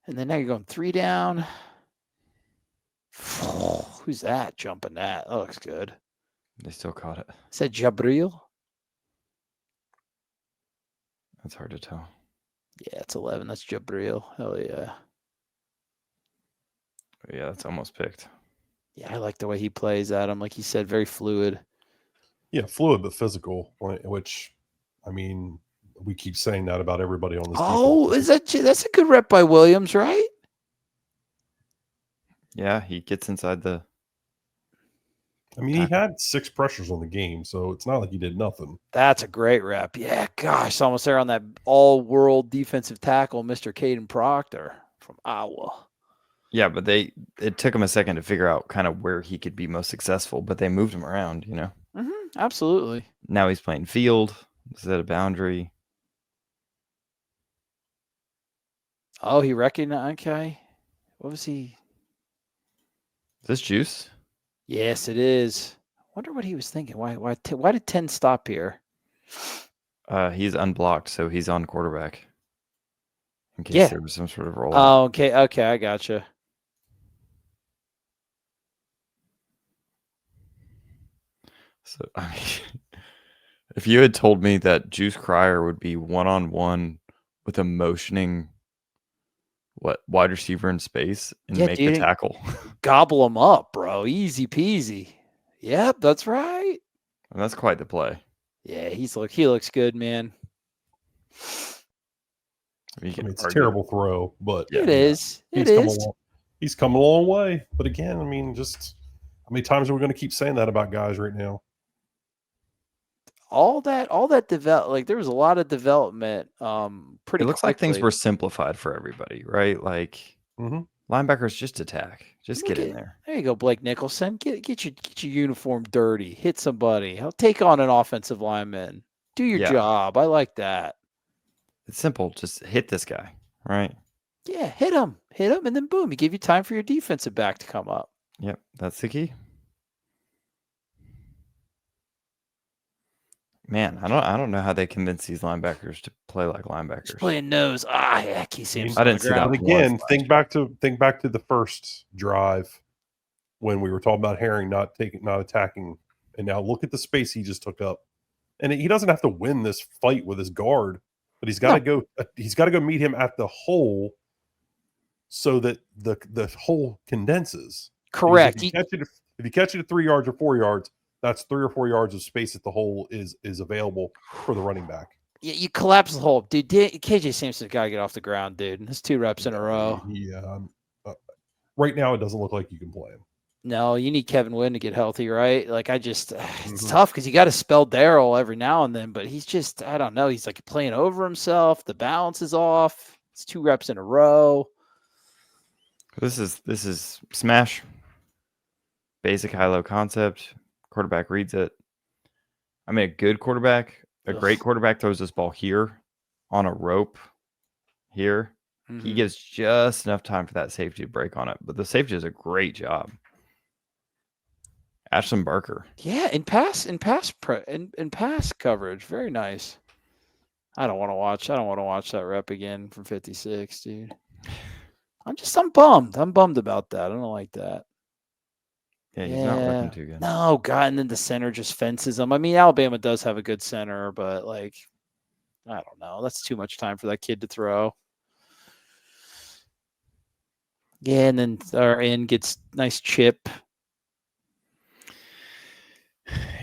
And then now you're going 3 down. Who's that jumping that? That looks good. They still caught it. Is that Jabril? That's hard to tell. Yeah, it's 11. That's Jabril. Hell yeah. Yeah, that's almost picked. Yeah, I like the way he plays, Adam. Like he said, very fluid. Yeah, fluid but physical, which, I mean, we keep saying that about everybody on this defense. That's a good rep by Williams, right? Yeah, he gets inside the... I mean, he had 6 pressures on the game, so it's not like he did nothing. That's a great rep. Yeah, gosh, almost there on that all-world defensive tackle, Mr. Caden Proctor from Iowa. Yeah, but it took him a second to figure out kind of where he could be most successful, but they moved him around, you know? Mm-hmm, absolutely. Now he's playing field instead of boundary. Oh, he recognized. Okay. What was he? Is this Juice? Yes, it is. I wonder what he was thinking. Why did 10 stop here? He's unblocked, so he's on quarterback. In case there was some sort of roll. Oh, okay, I gotcha. So, I mean, if you had told me that Juice Cryer would be one-on-one with a motioning wide receiver in space and make the tackle. Gobble him up, bro. Easy peasy. Yep, that's right. And that's quite the play. Yeah, he looks good, man. You I can mean, it's a argue. terrible throw, but It is. It he's come is. along. He's come a long way. But again, I mean, just how many times are we going to keep saying that about guys right now? All that develop, like there was a lot of development pretty It looks quickly. like things were simplified for everybody, right? Like linebackers just attack. Just get in there. There you go, Blake Nicholson. Get your uniform dirty. Hit somebody. Take on an offensive lineman. Do your job. I like that. It's simple. Just hit this guy, right? Yeah, hit him, and then boom, you give you time for your defensive back to come up. Yep, that's the key. Man, I don't know how they convince these linebackers to play like linebackers. Just playing nose. Simpson. I didn't see that. But again, think back to the first drive when we were talking about Herring not attacking, and now look at the space he just took up. And he doesn't have to win this fight with his guard, but he's got to go. He's got to go meet him at the hole, so that the hole condenses. Correct. If you catch it at 3 yards or 4 yards, that's 3 or 4 yards of space at the hole is available for the running back. Yeah, you collapse the hole, dude. KJ Simpson's got to get off the ground, dude. That's 2 reps in a row. Yeah. Right now, it doesn't look like you can play him. No, you need Kevin Wynn to get healthy, right? Like it's tough because you got to spell Daryl every now and then, but he's just, I don't know. He's like playing over himself. The balance is off. It's 2 reps in a row. This is smash. Basic high-low concept. Quarterback reads it. I mean, a good quarterback, great quarterback throws this ball here on a rope here. He gives just enough time for that safety to break on it, but the safety does a great job. Ashton Barker. Yeah, in pass coverage, very nice. I don't want to watch that rep again from 56, dude. I'm bummed. I'm bummed about that. I don't like that. Yeah, he's not looking too good. No, God, and then the center just fences him. I mean, Alabama does have a good center, but like, I don't know. That's too much time for that kid to throw. Yeah, and then our end gets nice chip.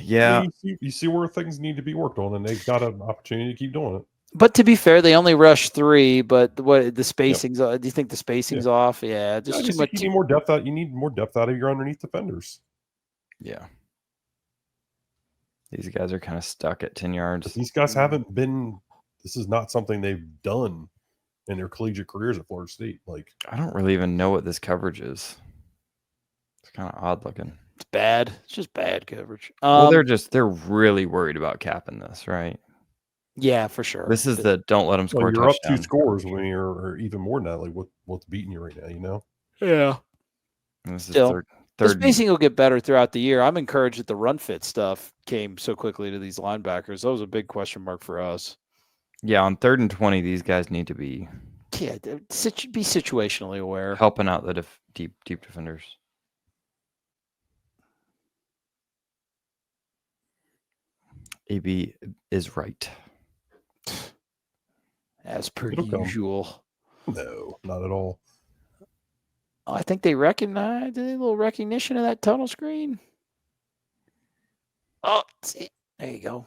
Yeah. You see where things need to be worked on, and they've got an opportunity to keep doing it. But to be fair, they only rushed 3. But what the spacing's? Do you think the spacing's off? Yeah, just too much. You need more depth out. You need more depth out of your underneath defenders. Yeah. These guys are kind of stuck at 10 yards. But these guys haven't been. This is not something they've done in their collegiate careers at Florida State. Like, I don't really even know what this coverage is. It's kind of odd looking. It's bad. It's just bad coverage. Well, they're really worried about capping this, right? Yeah, for sure. This is the don't let them score. You're up 2 scores when you're even more than that. Like what's beating you right now? You know. Yeah. And this is Still, third. The spacing will get better throughout the year. I'm encouraged that the run fit stuff came so quickly to these linebackers. That was a big question mark for us. Yeah, on 3rd and 20, these guys need to be be situationally aware, helping out the deep defenders. AB is right. As per usual. No, not at all. I think they recognize a little recognition of that tunnel screen. Oh, see, there you go.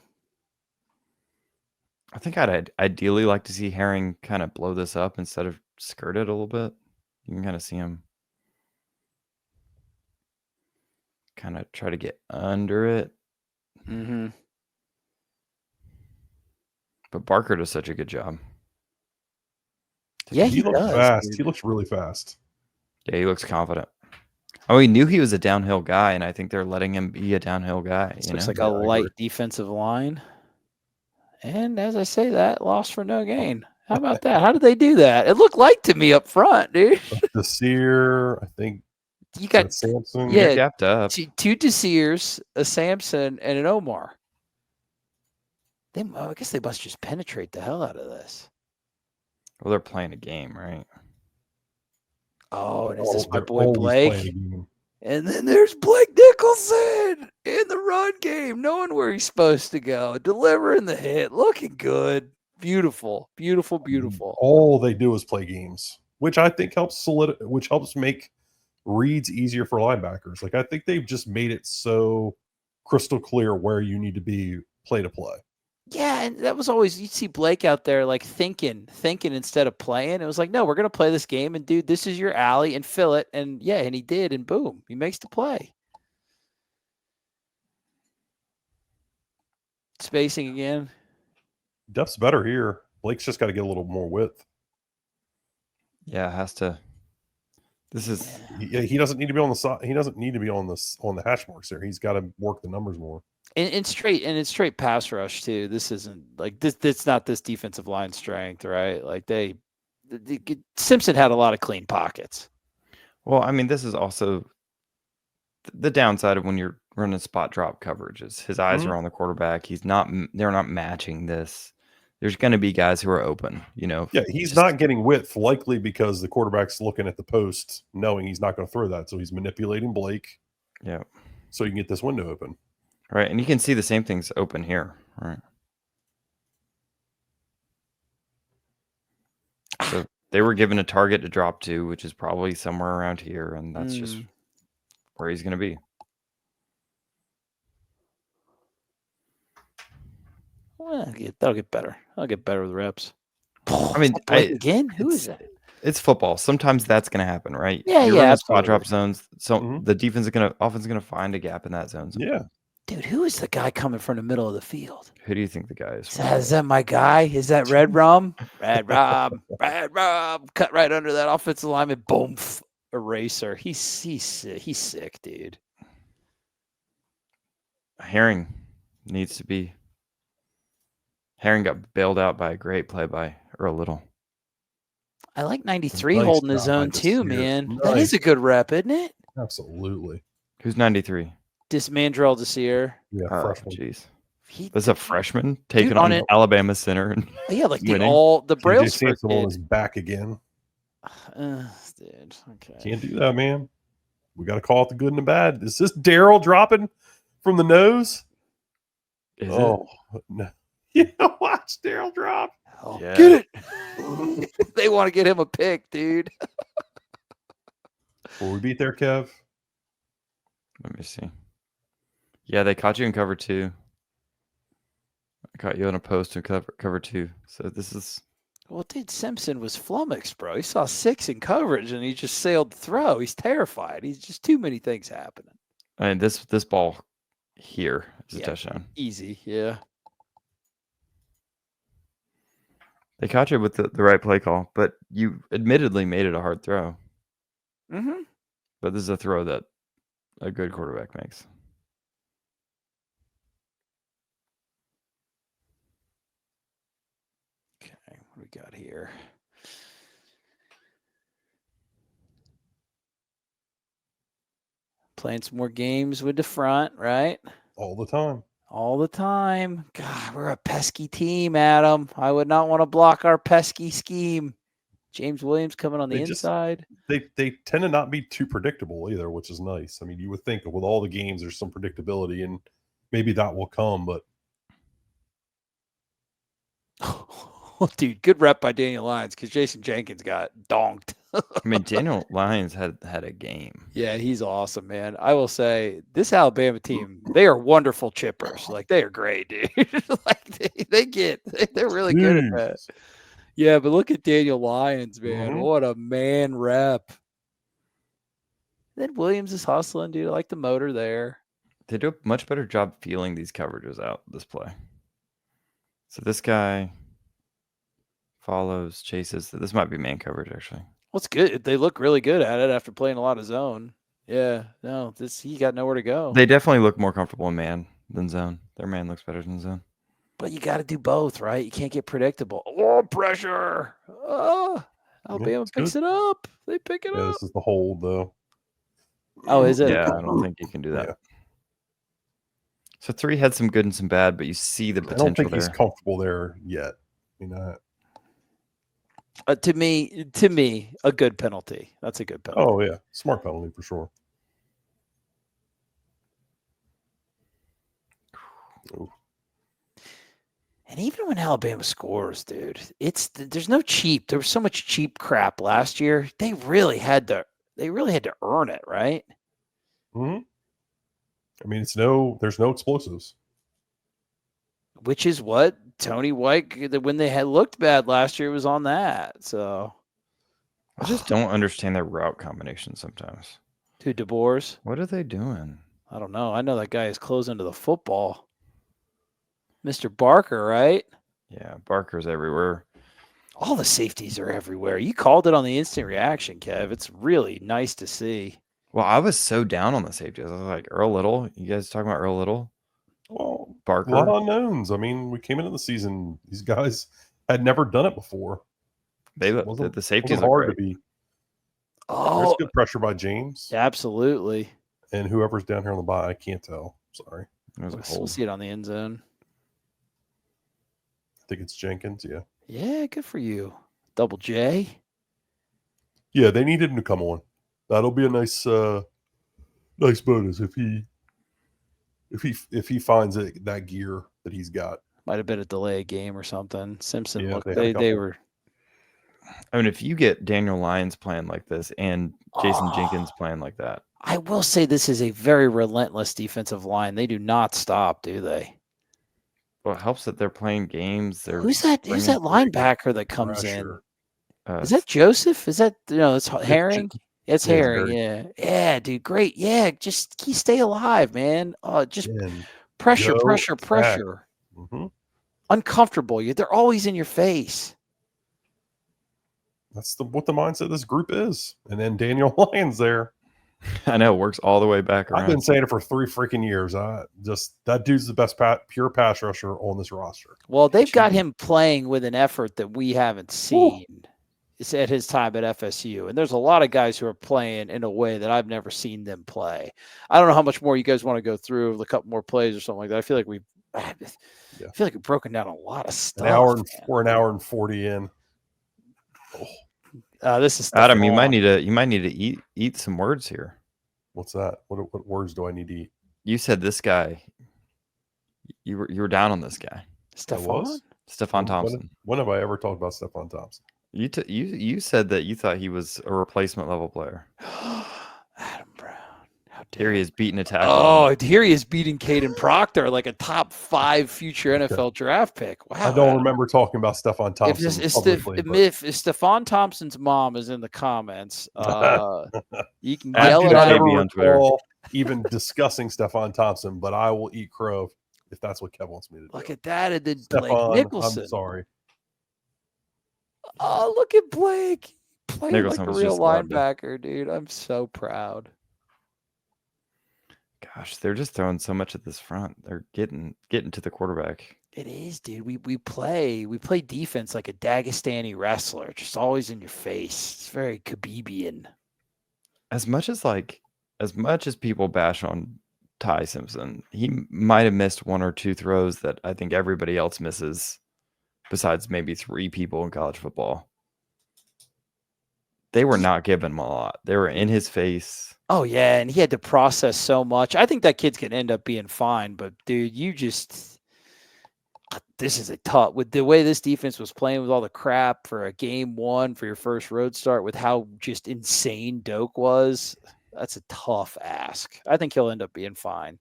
I think I'd ideally like to see Herring kind of blow this up instead of skirt it a little bit. You can kind of see him kind of try to get under it. Mm-hmm. But Barker does such a good job. Yeah, he looks does, fast. dude. He looks really fast. Yeah, he looks confident. Oh, he knew he was a downhill guy, and I think they're letting him be a downhill guy. Looks like a light defensive line. And as I say that, lost for no gain. How about that? How did they do that? It looked light to me up front, dude. Desir, I think you got Sampson. Yeah, gapped up. 2 Desirs, a Sampson, and an Omar. I guess they must just penetrate the hell out of this. Well, they're playing a game, right? Oh, and is this my boy Blake? And then there's Blake Nicholson in the run game, knowing where he's supposed to go, delivering the hit, looking good. Beautiful, beautiful, beautiful. All they do is play games, which I think helps make reads easier for linebackers. Like, I think they've just made it so crystal clear where you need to be play to play. Yeah, and that was always you'd see Blake out there like thinking instead of playing. It was like, no, we're gonna play this game, and dude, this is your alley, and fill it, and yeah, and he did, and boom, he makes the play. Spacing again. Depth's better here. Blake's just got to get a little more width. Yeah, it has to. This is He doesn't need to be on the side. He doesn't need to be on the hash marks there. He's got to work the numbers more. And straight pass rush too. This isn't like this. It's not this defensive line strength, right? Like Simpson had a lot of clean pockets. well. I mean, this is also the downside of when you're running spot drop coverages. His eyes are on the quarterback. They're not matching this. There's going to be guys who are open. Yeah, he's not getting width, likely because the quarterback's looking at the post, knowing he's not going to throw that. So he's manipulating Blake. Yeah. So you can get this window open. Right, and you can see the same things open here. Right. So they were given a target to drop to, which is probably somewhere around here, and that's just where he's going to be. Well, that'll get better. I'll get better with reps. I mean, again, who is that? It's football. Sometimes that's going to happen, right? Yeah, You're yeah. running spot drop zones, so the offense is going to find a gap in that zone. Yeah. Dude, who is the guy coming from the middle of the field? Who do you think the guy is? Is that my guy? Is that Red Rum? Red Rum. Cut right under that offensive lineman. Boom. Eraser. He's sick, dude. Herring got bailed out by a great play by Earl Little. I like 93 holding his own too, man. Nice. That is a good rep, isn't it? Absolutely. Who's 93? Mandrell Desir. Yeah, freshman. Jeez. That's a freshman taking Dude, on Alabama center. And yeah, like winning. the Brailsford Simpson on his back again. Dude, okay. Can't do that, man. We got to call it the good and the bad. Is this Daryl dropping from the nose? Is no. Yeah, watch Daryl drop. Oh, yeah. Get it. They want to get him a pick, dude. Will we beat there, Kev? Let me see. Yeah, they caught you in cover 2. I caught you on a post in cover 2. So this is. Well, dude, Simpson was flummoxed, bro. He saw 6 in coverage and he just sailed the throw. He's terrified. He's just too many things happening. I mean, this ball here is a touchdown. Easy, yeah. They caught you with the right play call, but you admittedly made it a hard throw. Mm-hmm. But this is a throw that a good quarterback makes. Okay, what do we got here? Playing some more games with the front, right? All the time. All the time. God, we're a pesky team, Adam. I would not want to block our pesky scheme. James Williams coming on the inside. They tend to not be too predictable either, which is nice. I mean, you would think with all the games, there's some predictability, and maybe that will come, but. Oh, dude, good rep by Daniel Lyons because Jason Jenkins got donked. I mean, Daniel Lyons had a game. Yeah, he's awesome, man. I will say this Alabama team, they are wonderful chippers. Like, they are great, dude. Like, they're really good at that. Yeah, but look at Daniel Lyons, man. Mm-hmm. What a man rep. Then Williams is hustling, dude. I like the motor there. They do a much better job feeling these coverages out this play. So this guy follows, chases. This might be man coverage, actually. Well, it's good. They look really good at it after playing a lot of zone. Yeah, no, he got nowhere to go. They definitely look more comfortable in man than zone. Their man looks better than zone. But you got to do both, right? You can't get predictable. Oh, pressure. Oh, Alabama picks it up. They pick it up. This is the hold, though. Oh, is it? Yeah, I don't think you can do that. Yeah. So 3 had some good and some bad, but you see the potential there. I don't think he's comfortable there yet. You know. To me, a good penalty. That's a good penalty. Oh yeah, smart penalty for sure. Ooh. And even when Alabama scores, dude, there's no cheap. There was so much cheap crap last year. They really had to earn it, right? Mm-hmm. I mean, there's no explosives. which is what Tony White, when they had looked bad last year, was on that. So I just don't understand their route combination sometimes. to DeBoer's. What are they doing? I don't know. I know that guy is closing to the football. Mr. Barker, right? Yeah, Barker's everywhere. All the safeties are everywhere. You called it on the instant reaction, Kev. It's really nice to see. Well, I was so down on the safeties. I was like, Earl Little. You guys talking about Earl Little? Well, Barker. a lot of unknowns. I mean, we came into the season; these guys had never done it before. They It look the safeties wasn't look hard great. to be. There's Oh, good pressure by James absolutely. and whoever's down here on the bye. I can't tell. Sorry, It was a We'll hold. see it on the end zone. I think it's Jenkins. Yeah, Yeah, good for you. Double J. yeah. They needed him to come on. That'll be a nice, nice bonus if he finds that gear that he's got. Might have been a delay game or something. Simpson Yeah, looked. they had a They couple. were. I mean, if you get Daniel Lyons playing like this and Jason Oh. Jenkins playing like that, I will say this is a very relentless defensive line. They do not stop, do they? well, it helps that they're playing games. They're Who's that bringing linebacker that comes Pressure. in? Is that Joseph? Is that it's Herring? It's Yeah, it's Herring. Herring. Yeah, dude, great. Yeah, just stay alive, man. Just And pressure, go pressure, attack. pressure. Mhm. Uncomfortable. They're always in your face. That's what the mindset of this group is. And then Daniel Lyons there. I know, works all the way back around. I've been saying it for 3 freaking years. That dude's the best pure pass rusher on this roster. Well, they've got him playing with an effort that we haven't seen. It's at his time at FSU. And there's a lot of guys who are playing in a way that I've never seen them play. I don't know how much more you guys want to go through, a couple more plays or something like that. I feel like we've broken down a lot of stuff. We're an hour and 40 in. This is Adam. You Stephon. might need to eat some words here. What's that? What words do I need to eat? You said this guy. You were down on this guy. Stephon Thompson. When have I ever talked about Stephon Thompson? You said that you thought he was a replacement level player. Adam Brown. How Here he is beating a tackle. Oh, here he is beating Caden Proctor, like a top 5 future NFL draft pick. Wow. I don't remember talking about Stephon Thompson. If Stephon Thompson's mom is in the comments, you can yell at I him. don't recall even discussing Stephon Thompson, but I will eat crow if that's what Kev wants me to do. Look at that. And then Stephon, Blake Nicholson. I'm sorry. Oh, look at Blake. Playing Nicholson like a was real just loved it. linebacker, dude. I'm so proud. Gosh, they're just throwing so much at this front. They're getting to the quarterback. It is, dude. We play defense like a Dagestani wrestler, just always in your face. It's very Khabibian. As much as people bash on Ty Simpson, he might have missed 1 or 2 throws that I think everybody else misses, besides maybe 3 people in college football. They were not giving him a lot. They were in his face. Oh, yeah, and he had to process so much. I think that kid's going to end up being fine, but, dude, this is a tough – with the way this defense was playing with all the crap for a game 1 for your first road start with how just insane Doak was, that's a tough ask. I think he'll end up being fine.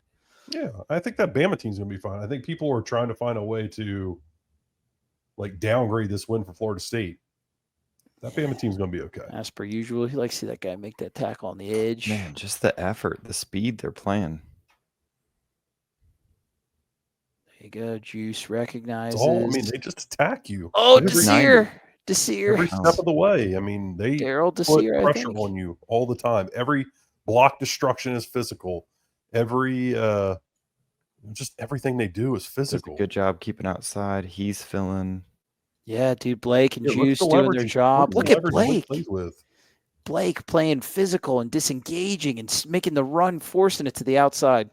Yeah, I think that Bama team's going to be fine. I think people are trying to find a way to, downgrade this win for Florida State. That Bama team's going to be okay. As per usual, you like to see that guy make that tackle on the edge. Man, just the effort, the speed they're playing. There you go. Juice recognizes. They just attack you. Oh, Desir. Every step of the way. I mean, they Daryl put Desir, pressure on you all the time. Every block destruction is physical. Just everything they do is physical. Good job keeping outside. He's filling. Yeah, dude, Blake and Juice doing their job. Look at Blake. Blake playing physical and disengaging and making the run, forcing it to the outside.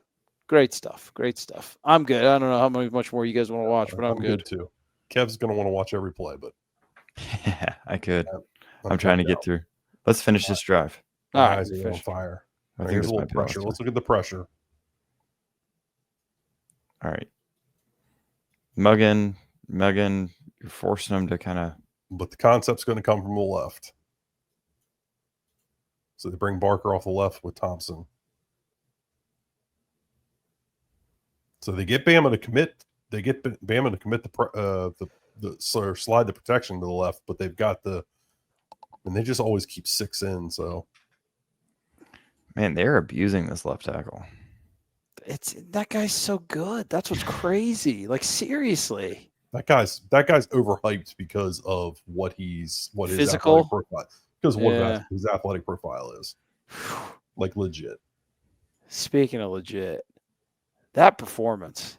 Great stuff. Great stuch. I'm good. I don't know how much more you guys want to watch, but I'm good too. Kev's going to want to watch every play, but yeah, I could. I'm trying to get through. Let's finish this drive. All right, eyes are on fire. I think a little pressure. Let's look at the pressure. All right, Muggin, you're forcing them to kind of. But the concept's going to come from the left. So they bring Barker off the left with Thompson. So they get Bama to commit they get Bama to commit or slide the protection to the left, but they've got and they just always keep 6 in. So, Man, they're abusing this left tackle. That guy's so good. That's what's crazy. Like, seriously. That guy's overhyped because of what his Physical? athletic profile, because of Yeah. what his athletic profile is. Like, legit. Speaking of legit, that performance,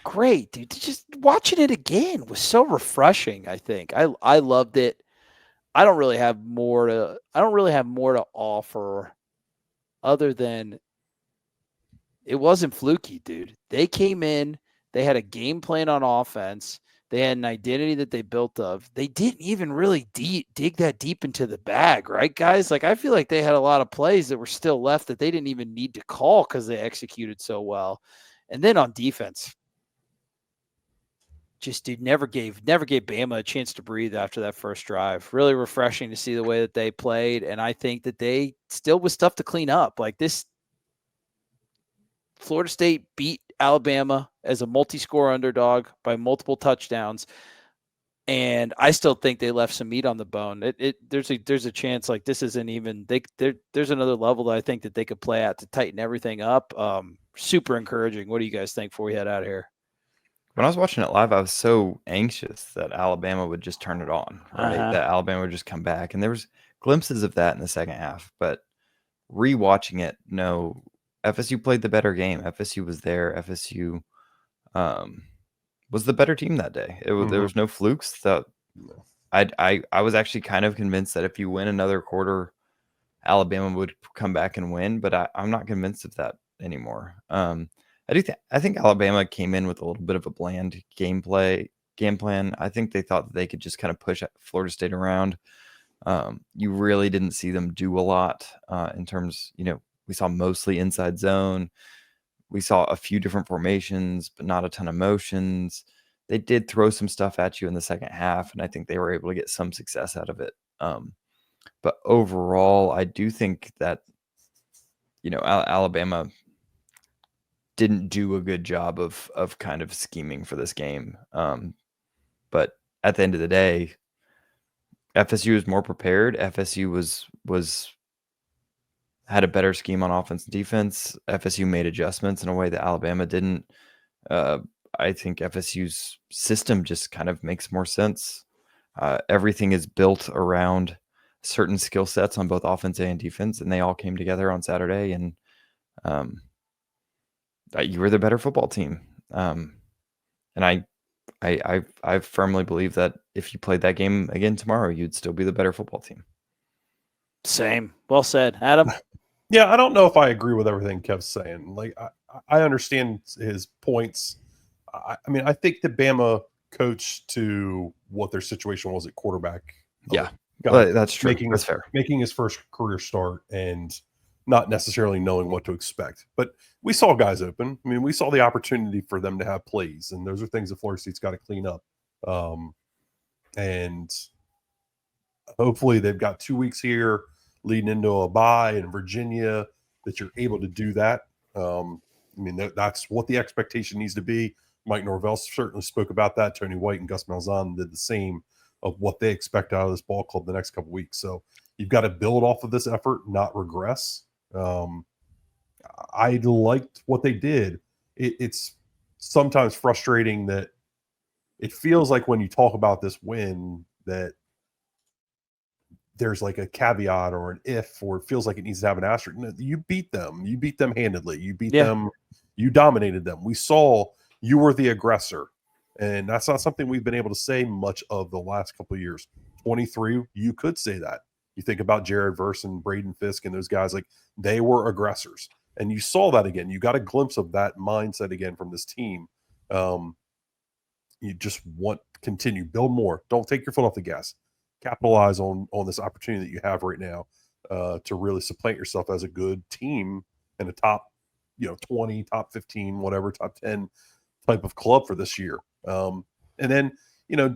great, dude. Just watching it again was so refreshing. I think I loved it. I don't really have more to offer other than it wasn't fluky, dude. They came in, they had a game plan on offense. They had an identity that they built of. They didn't even really dig that deep into the bag, right, guys? Like, I feel like they had a lot of plays that were still left that they didn't even need to call because they executed so well. And then on defense, just, dude, never gave Bama a chance to breathe after that first drive. Really refreshing to see the way that they played. And I think that they still was stuff to clean up. Like, this Florida State beat Alabama as a multi-score underdog by multiple touchdowns, and I still think they left some meat on the bone. There's a chance like this isn't even there's another level that I think that they could play at to tighten everything up. Super encouraging. What do you guys think before we head out of here? When I was watching it live, I was so anxious that Alabama would just turn it on, right? That Alabama would just come back, and there was glimpses of that in the second half. But rewatching it, no. FSU played the better game. FSU was there. FSU was the better team that day. There was no flukes. I was actually kind of convinced that if you win another quarter, Alabama would come back and win, but I'm not convinced of that anymore. I think Alabama came in with a little bit of a bland game plan. I think they thought that they could just kind of push Florida State around. You really didn't see them do a lot in terms, we saw mostly inside zone. We saw a few different formations, but not a ton of motions. They did throw some stuff at you in the second half, and I think they were able to get some success out of it. But overall, I do think that, Alabama didn't do a good job of kind of scheming for this game. But at the end of the day, FSU was more prepared. FSU had a better scheme on offense and defense. FSU made adjustments in a way that Alabama didn't. I think FSU's system just kind of makes more sense. Everything is built around certain skill sets on both offense and defense, and they all came together on Saturday, and you were the better football team. And I firmly believe that if you played that game again tomorrow, you'd still be the better football team. Same. Well said. Adam? Yeah, I don't know if I agree with everything Kev's saying. Like, I understand his points. I mean, I think the Bama coached to what their situation was at quarterback. Yeah, that's true. That's fair. Making his first career start and not necessarily knowing what to expect. But we saw guys open. I mean, we saw the opportunity for them to have plays, and those are things that Florida State's got to clean up. And hopefully they've got 2 weeks here leading into a bye in Virginia that you're able to do that. I mean, that's what the expectation needs to be. Mike Norvell certainly spoke about that. Tony White and Gus Malzahn did the same of what they expect out of this ball club the next couple of weeks. So you've got to build off of this effort, not regress. I liked what they did. It's sometimes frustrating that it feels like when you talk about this win that there's like a caveat or an if, or it feels like it needs to have an asterisk. No, you beat them. You beat them handedly. You beat them. You dominated them. We saw you were the aggressor. And that's not something we've been able to say much of the last couple of years. 23, you could say that. You think about Jared Verse and Braden Fisk and those guys, like they were aggressors. And you saw that again. You got a glimpse of that mindset again from this team. You just want to continue, build more. Don't take your foot off the gas. Capitalize on this opportunity that you have right now to really supplant yourself as a good team in a top, 20, top 15, whatever, top 10 type of club for this year. And then,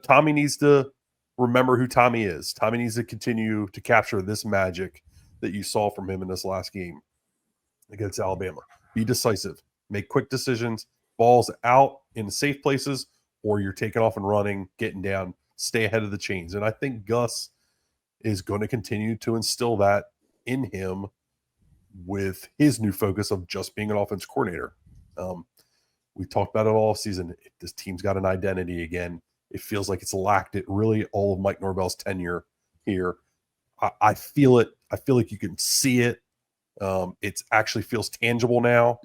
Tommy needs to remember who Tommy is. Tommy needs to continue to capture this magic that you saw from him in this last game against Alabama. Be decisive, make quick decisions, balls out in safe places, or you're taking off and running, getting down, stay ahead of the chains. And I think Gus is going to continue to instill that in him with his new focus of just being an offense coordinator. We talked about it all season. This team's got an identity again. It feels like it's lacked it really all of Mike Norvell's tenure here. I feel it. I feel like you can see it. It actually feels tangible now.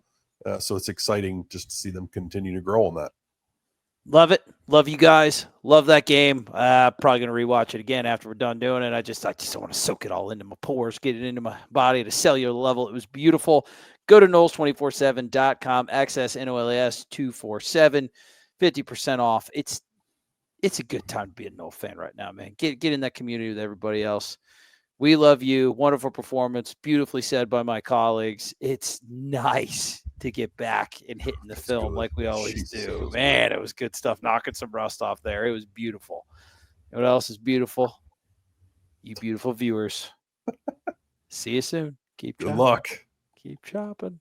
So it's exciting just to see them continue to grow on that. Love it. Love you guys. Love that game. Probably going to rewatch it again after we're done doing it. I just want to soak it all into my pores, get it into my body at a cellular level. It was beautiful. Go to Noles247.com, access NOLAS 247, 50% off. It's a good time to be a Nole fan right now, man. Get in that community with everybody else. We love you. Wonderful performance. Beautifully said by my colleagues. It's nice to get back and hitting the film like we always do. Man, it was good stuff. Knocking some rust off there. It was beautiful. You know what else is beautiful? You beautiful viewers. See you soon. Keep Good chopping. luck. Keep chopping.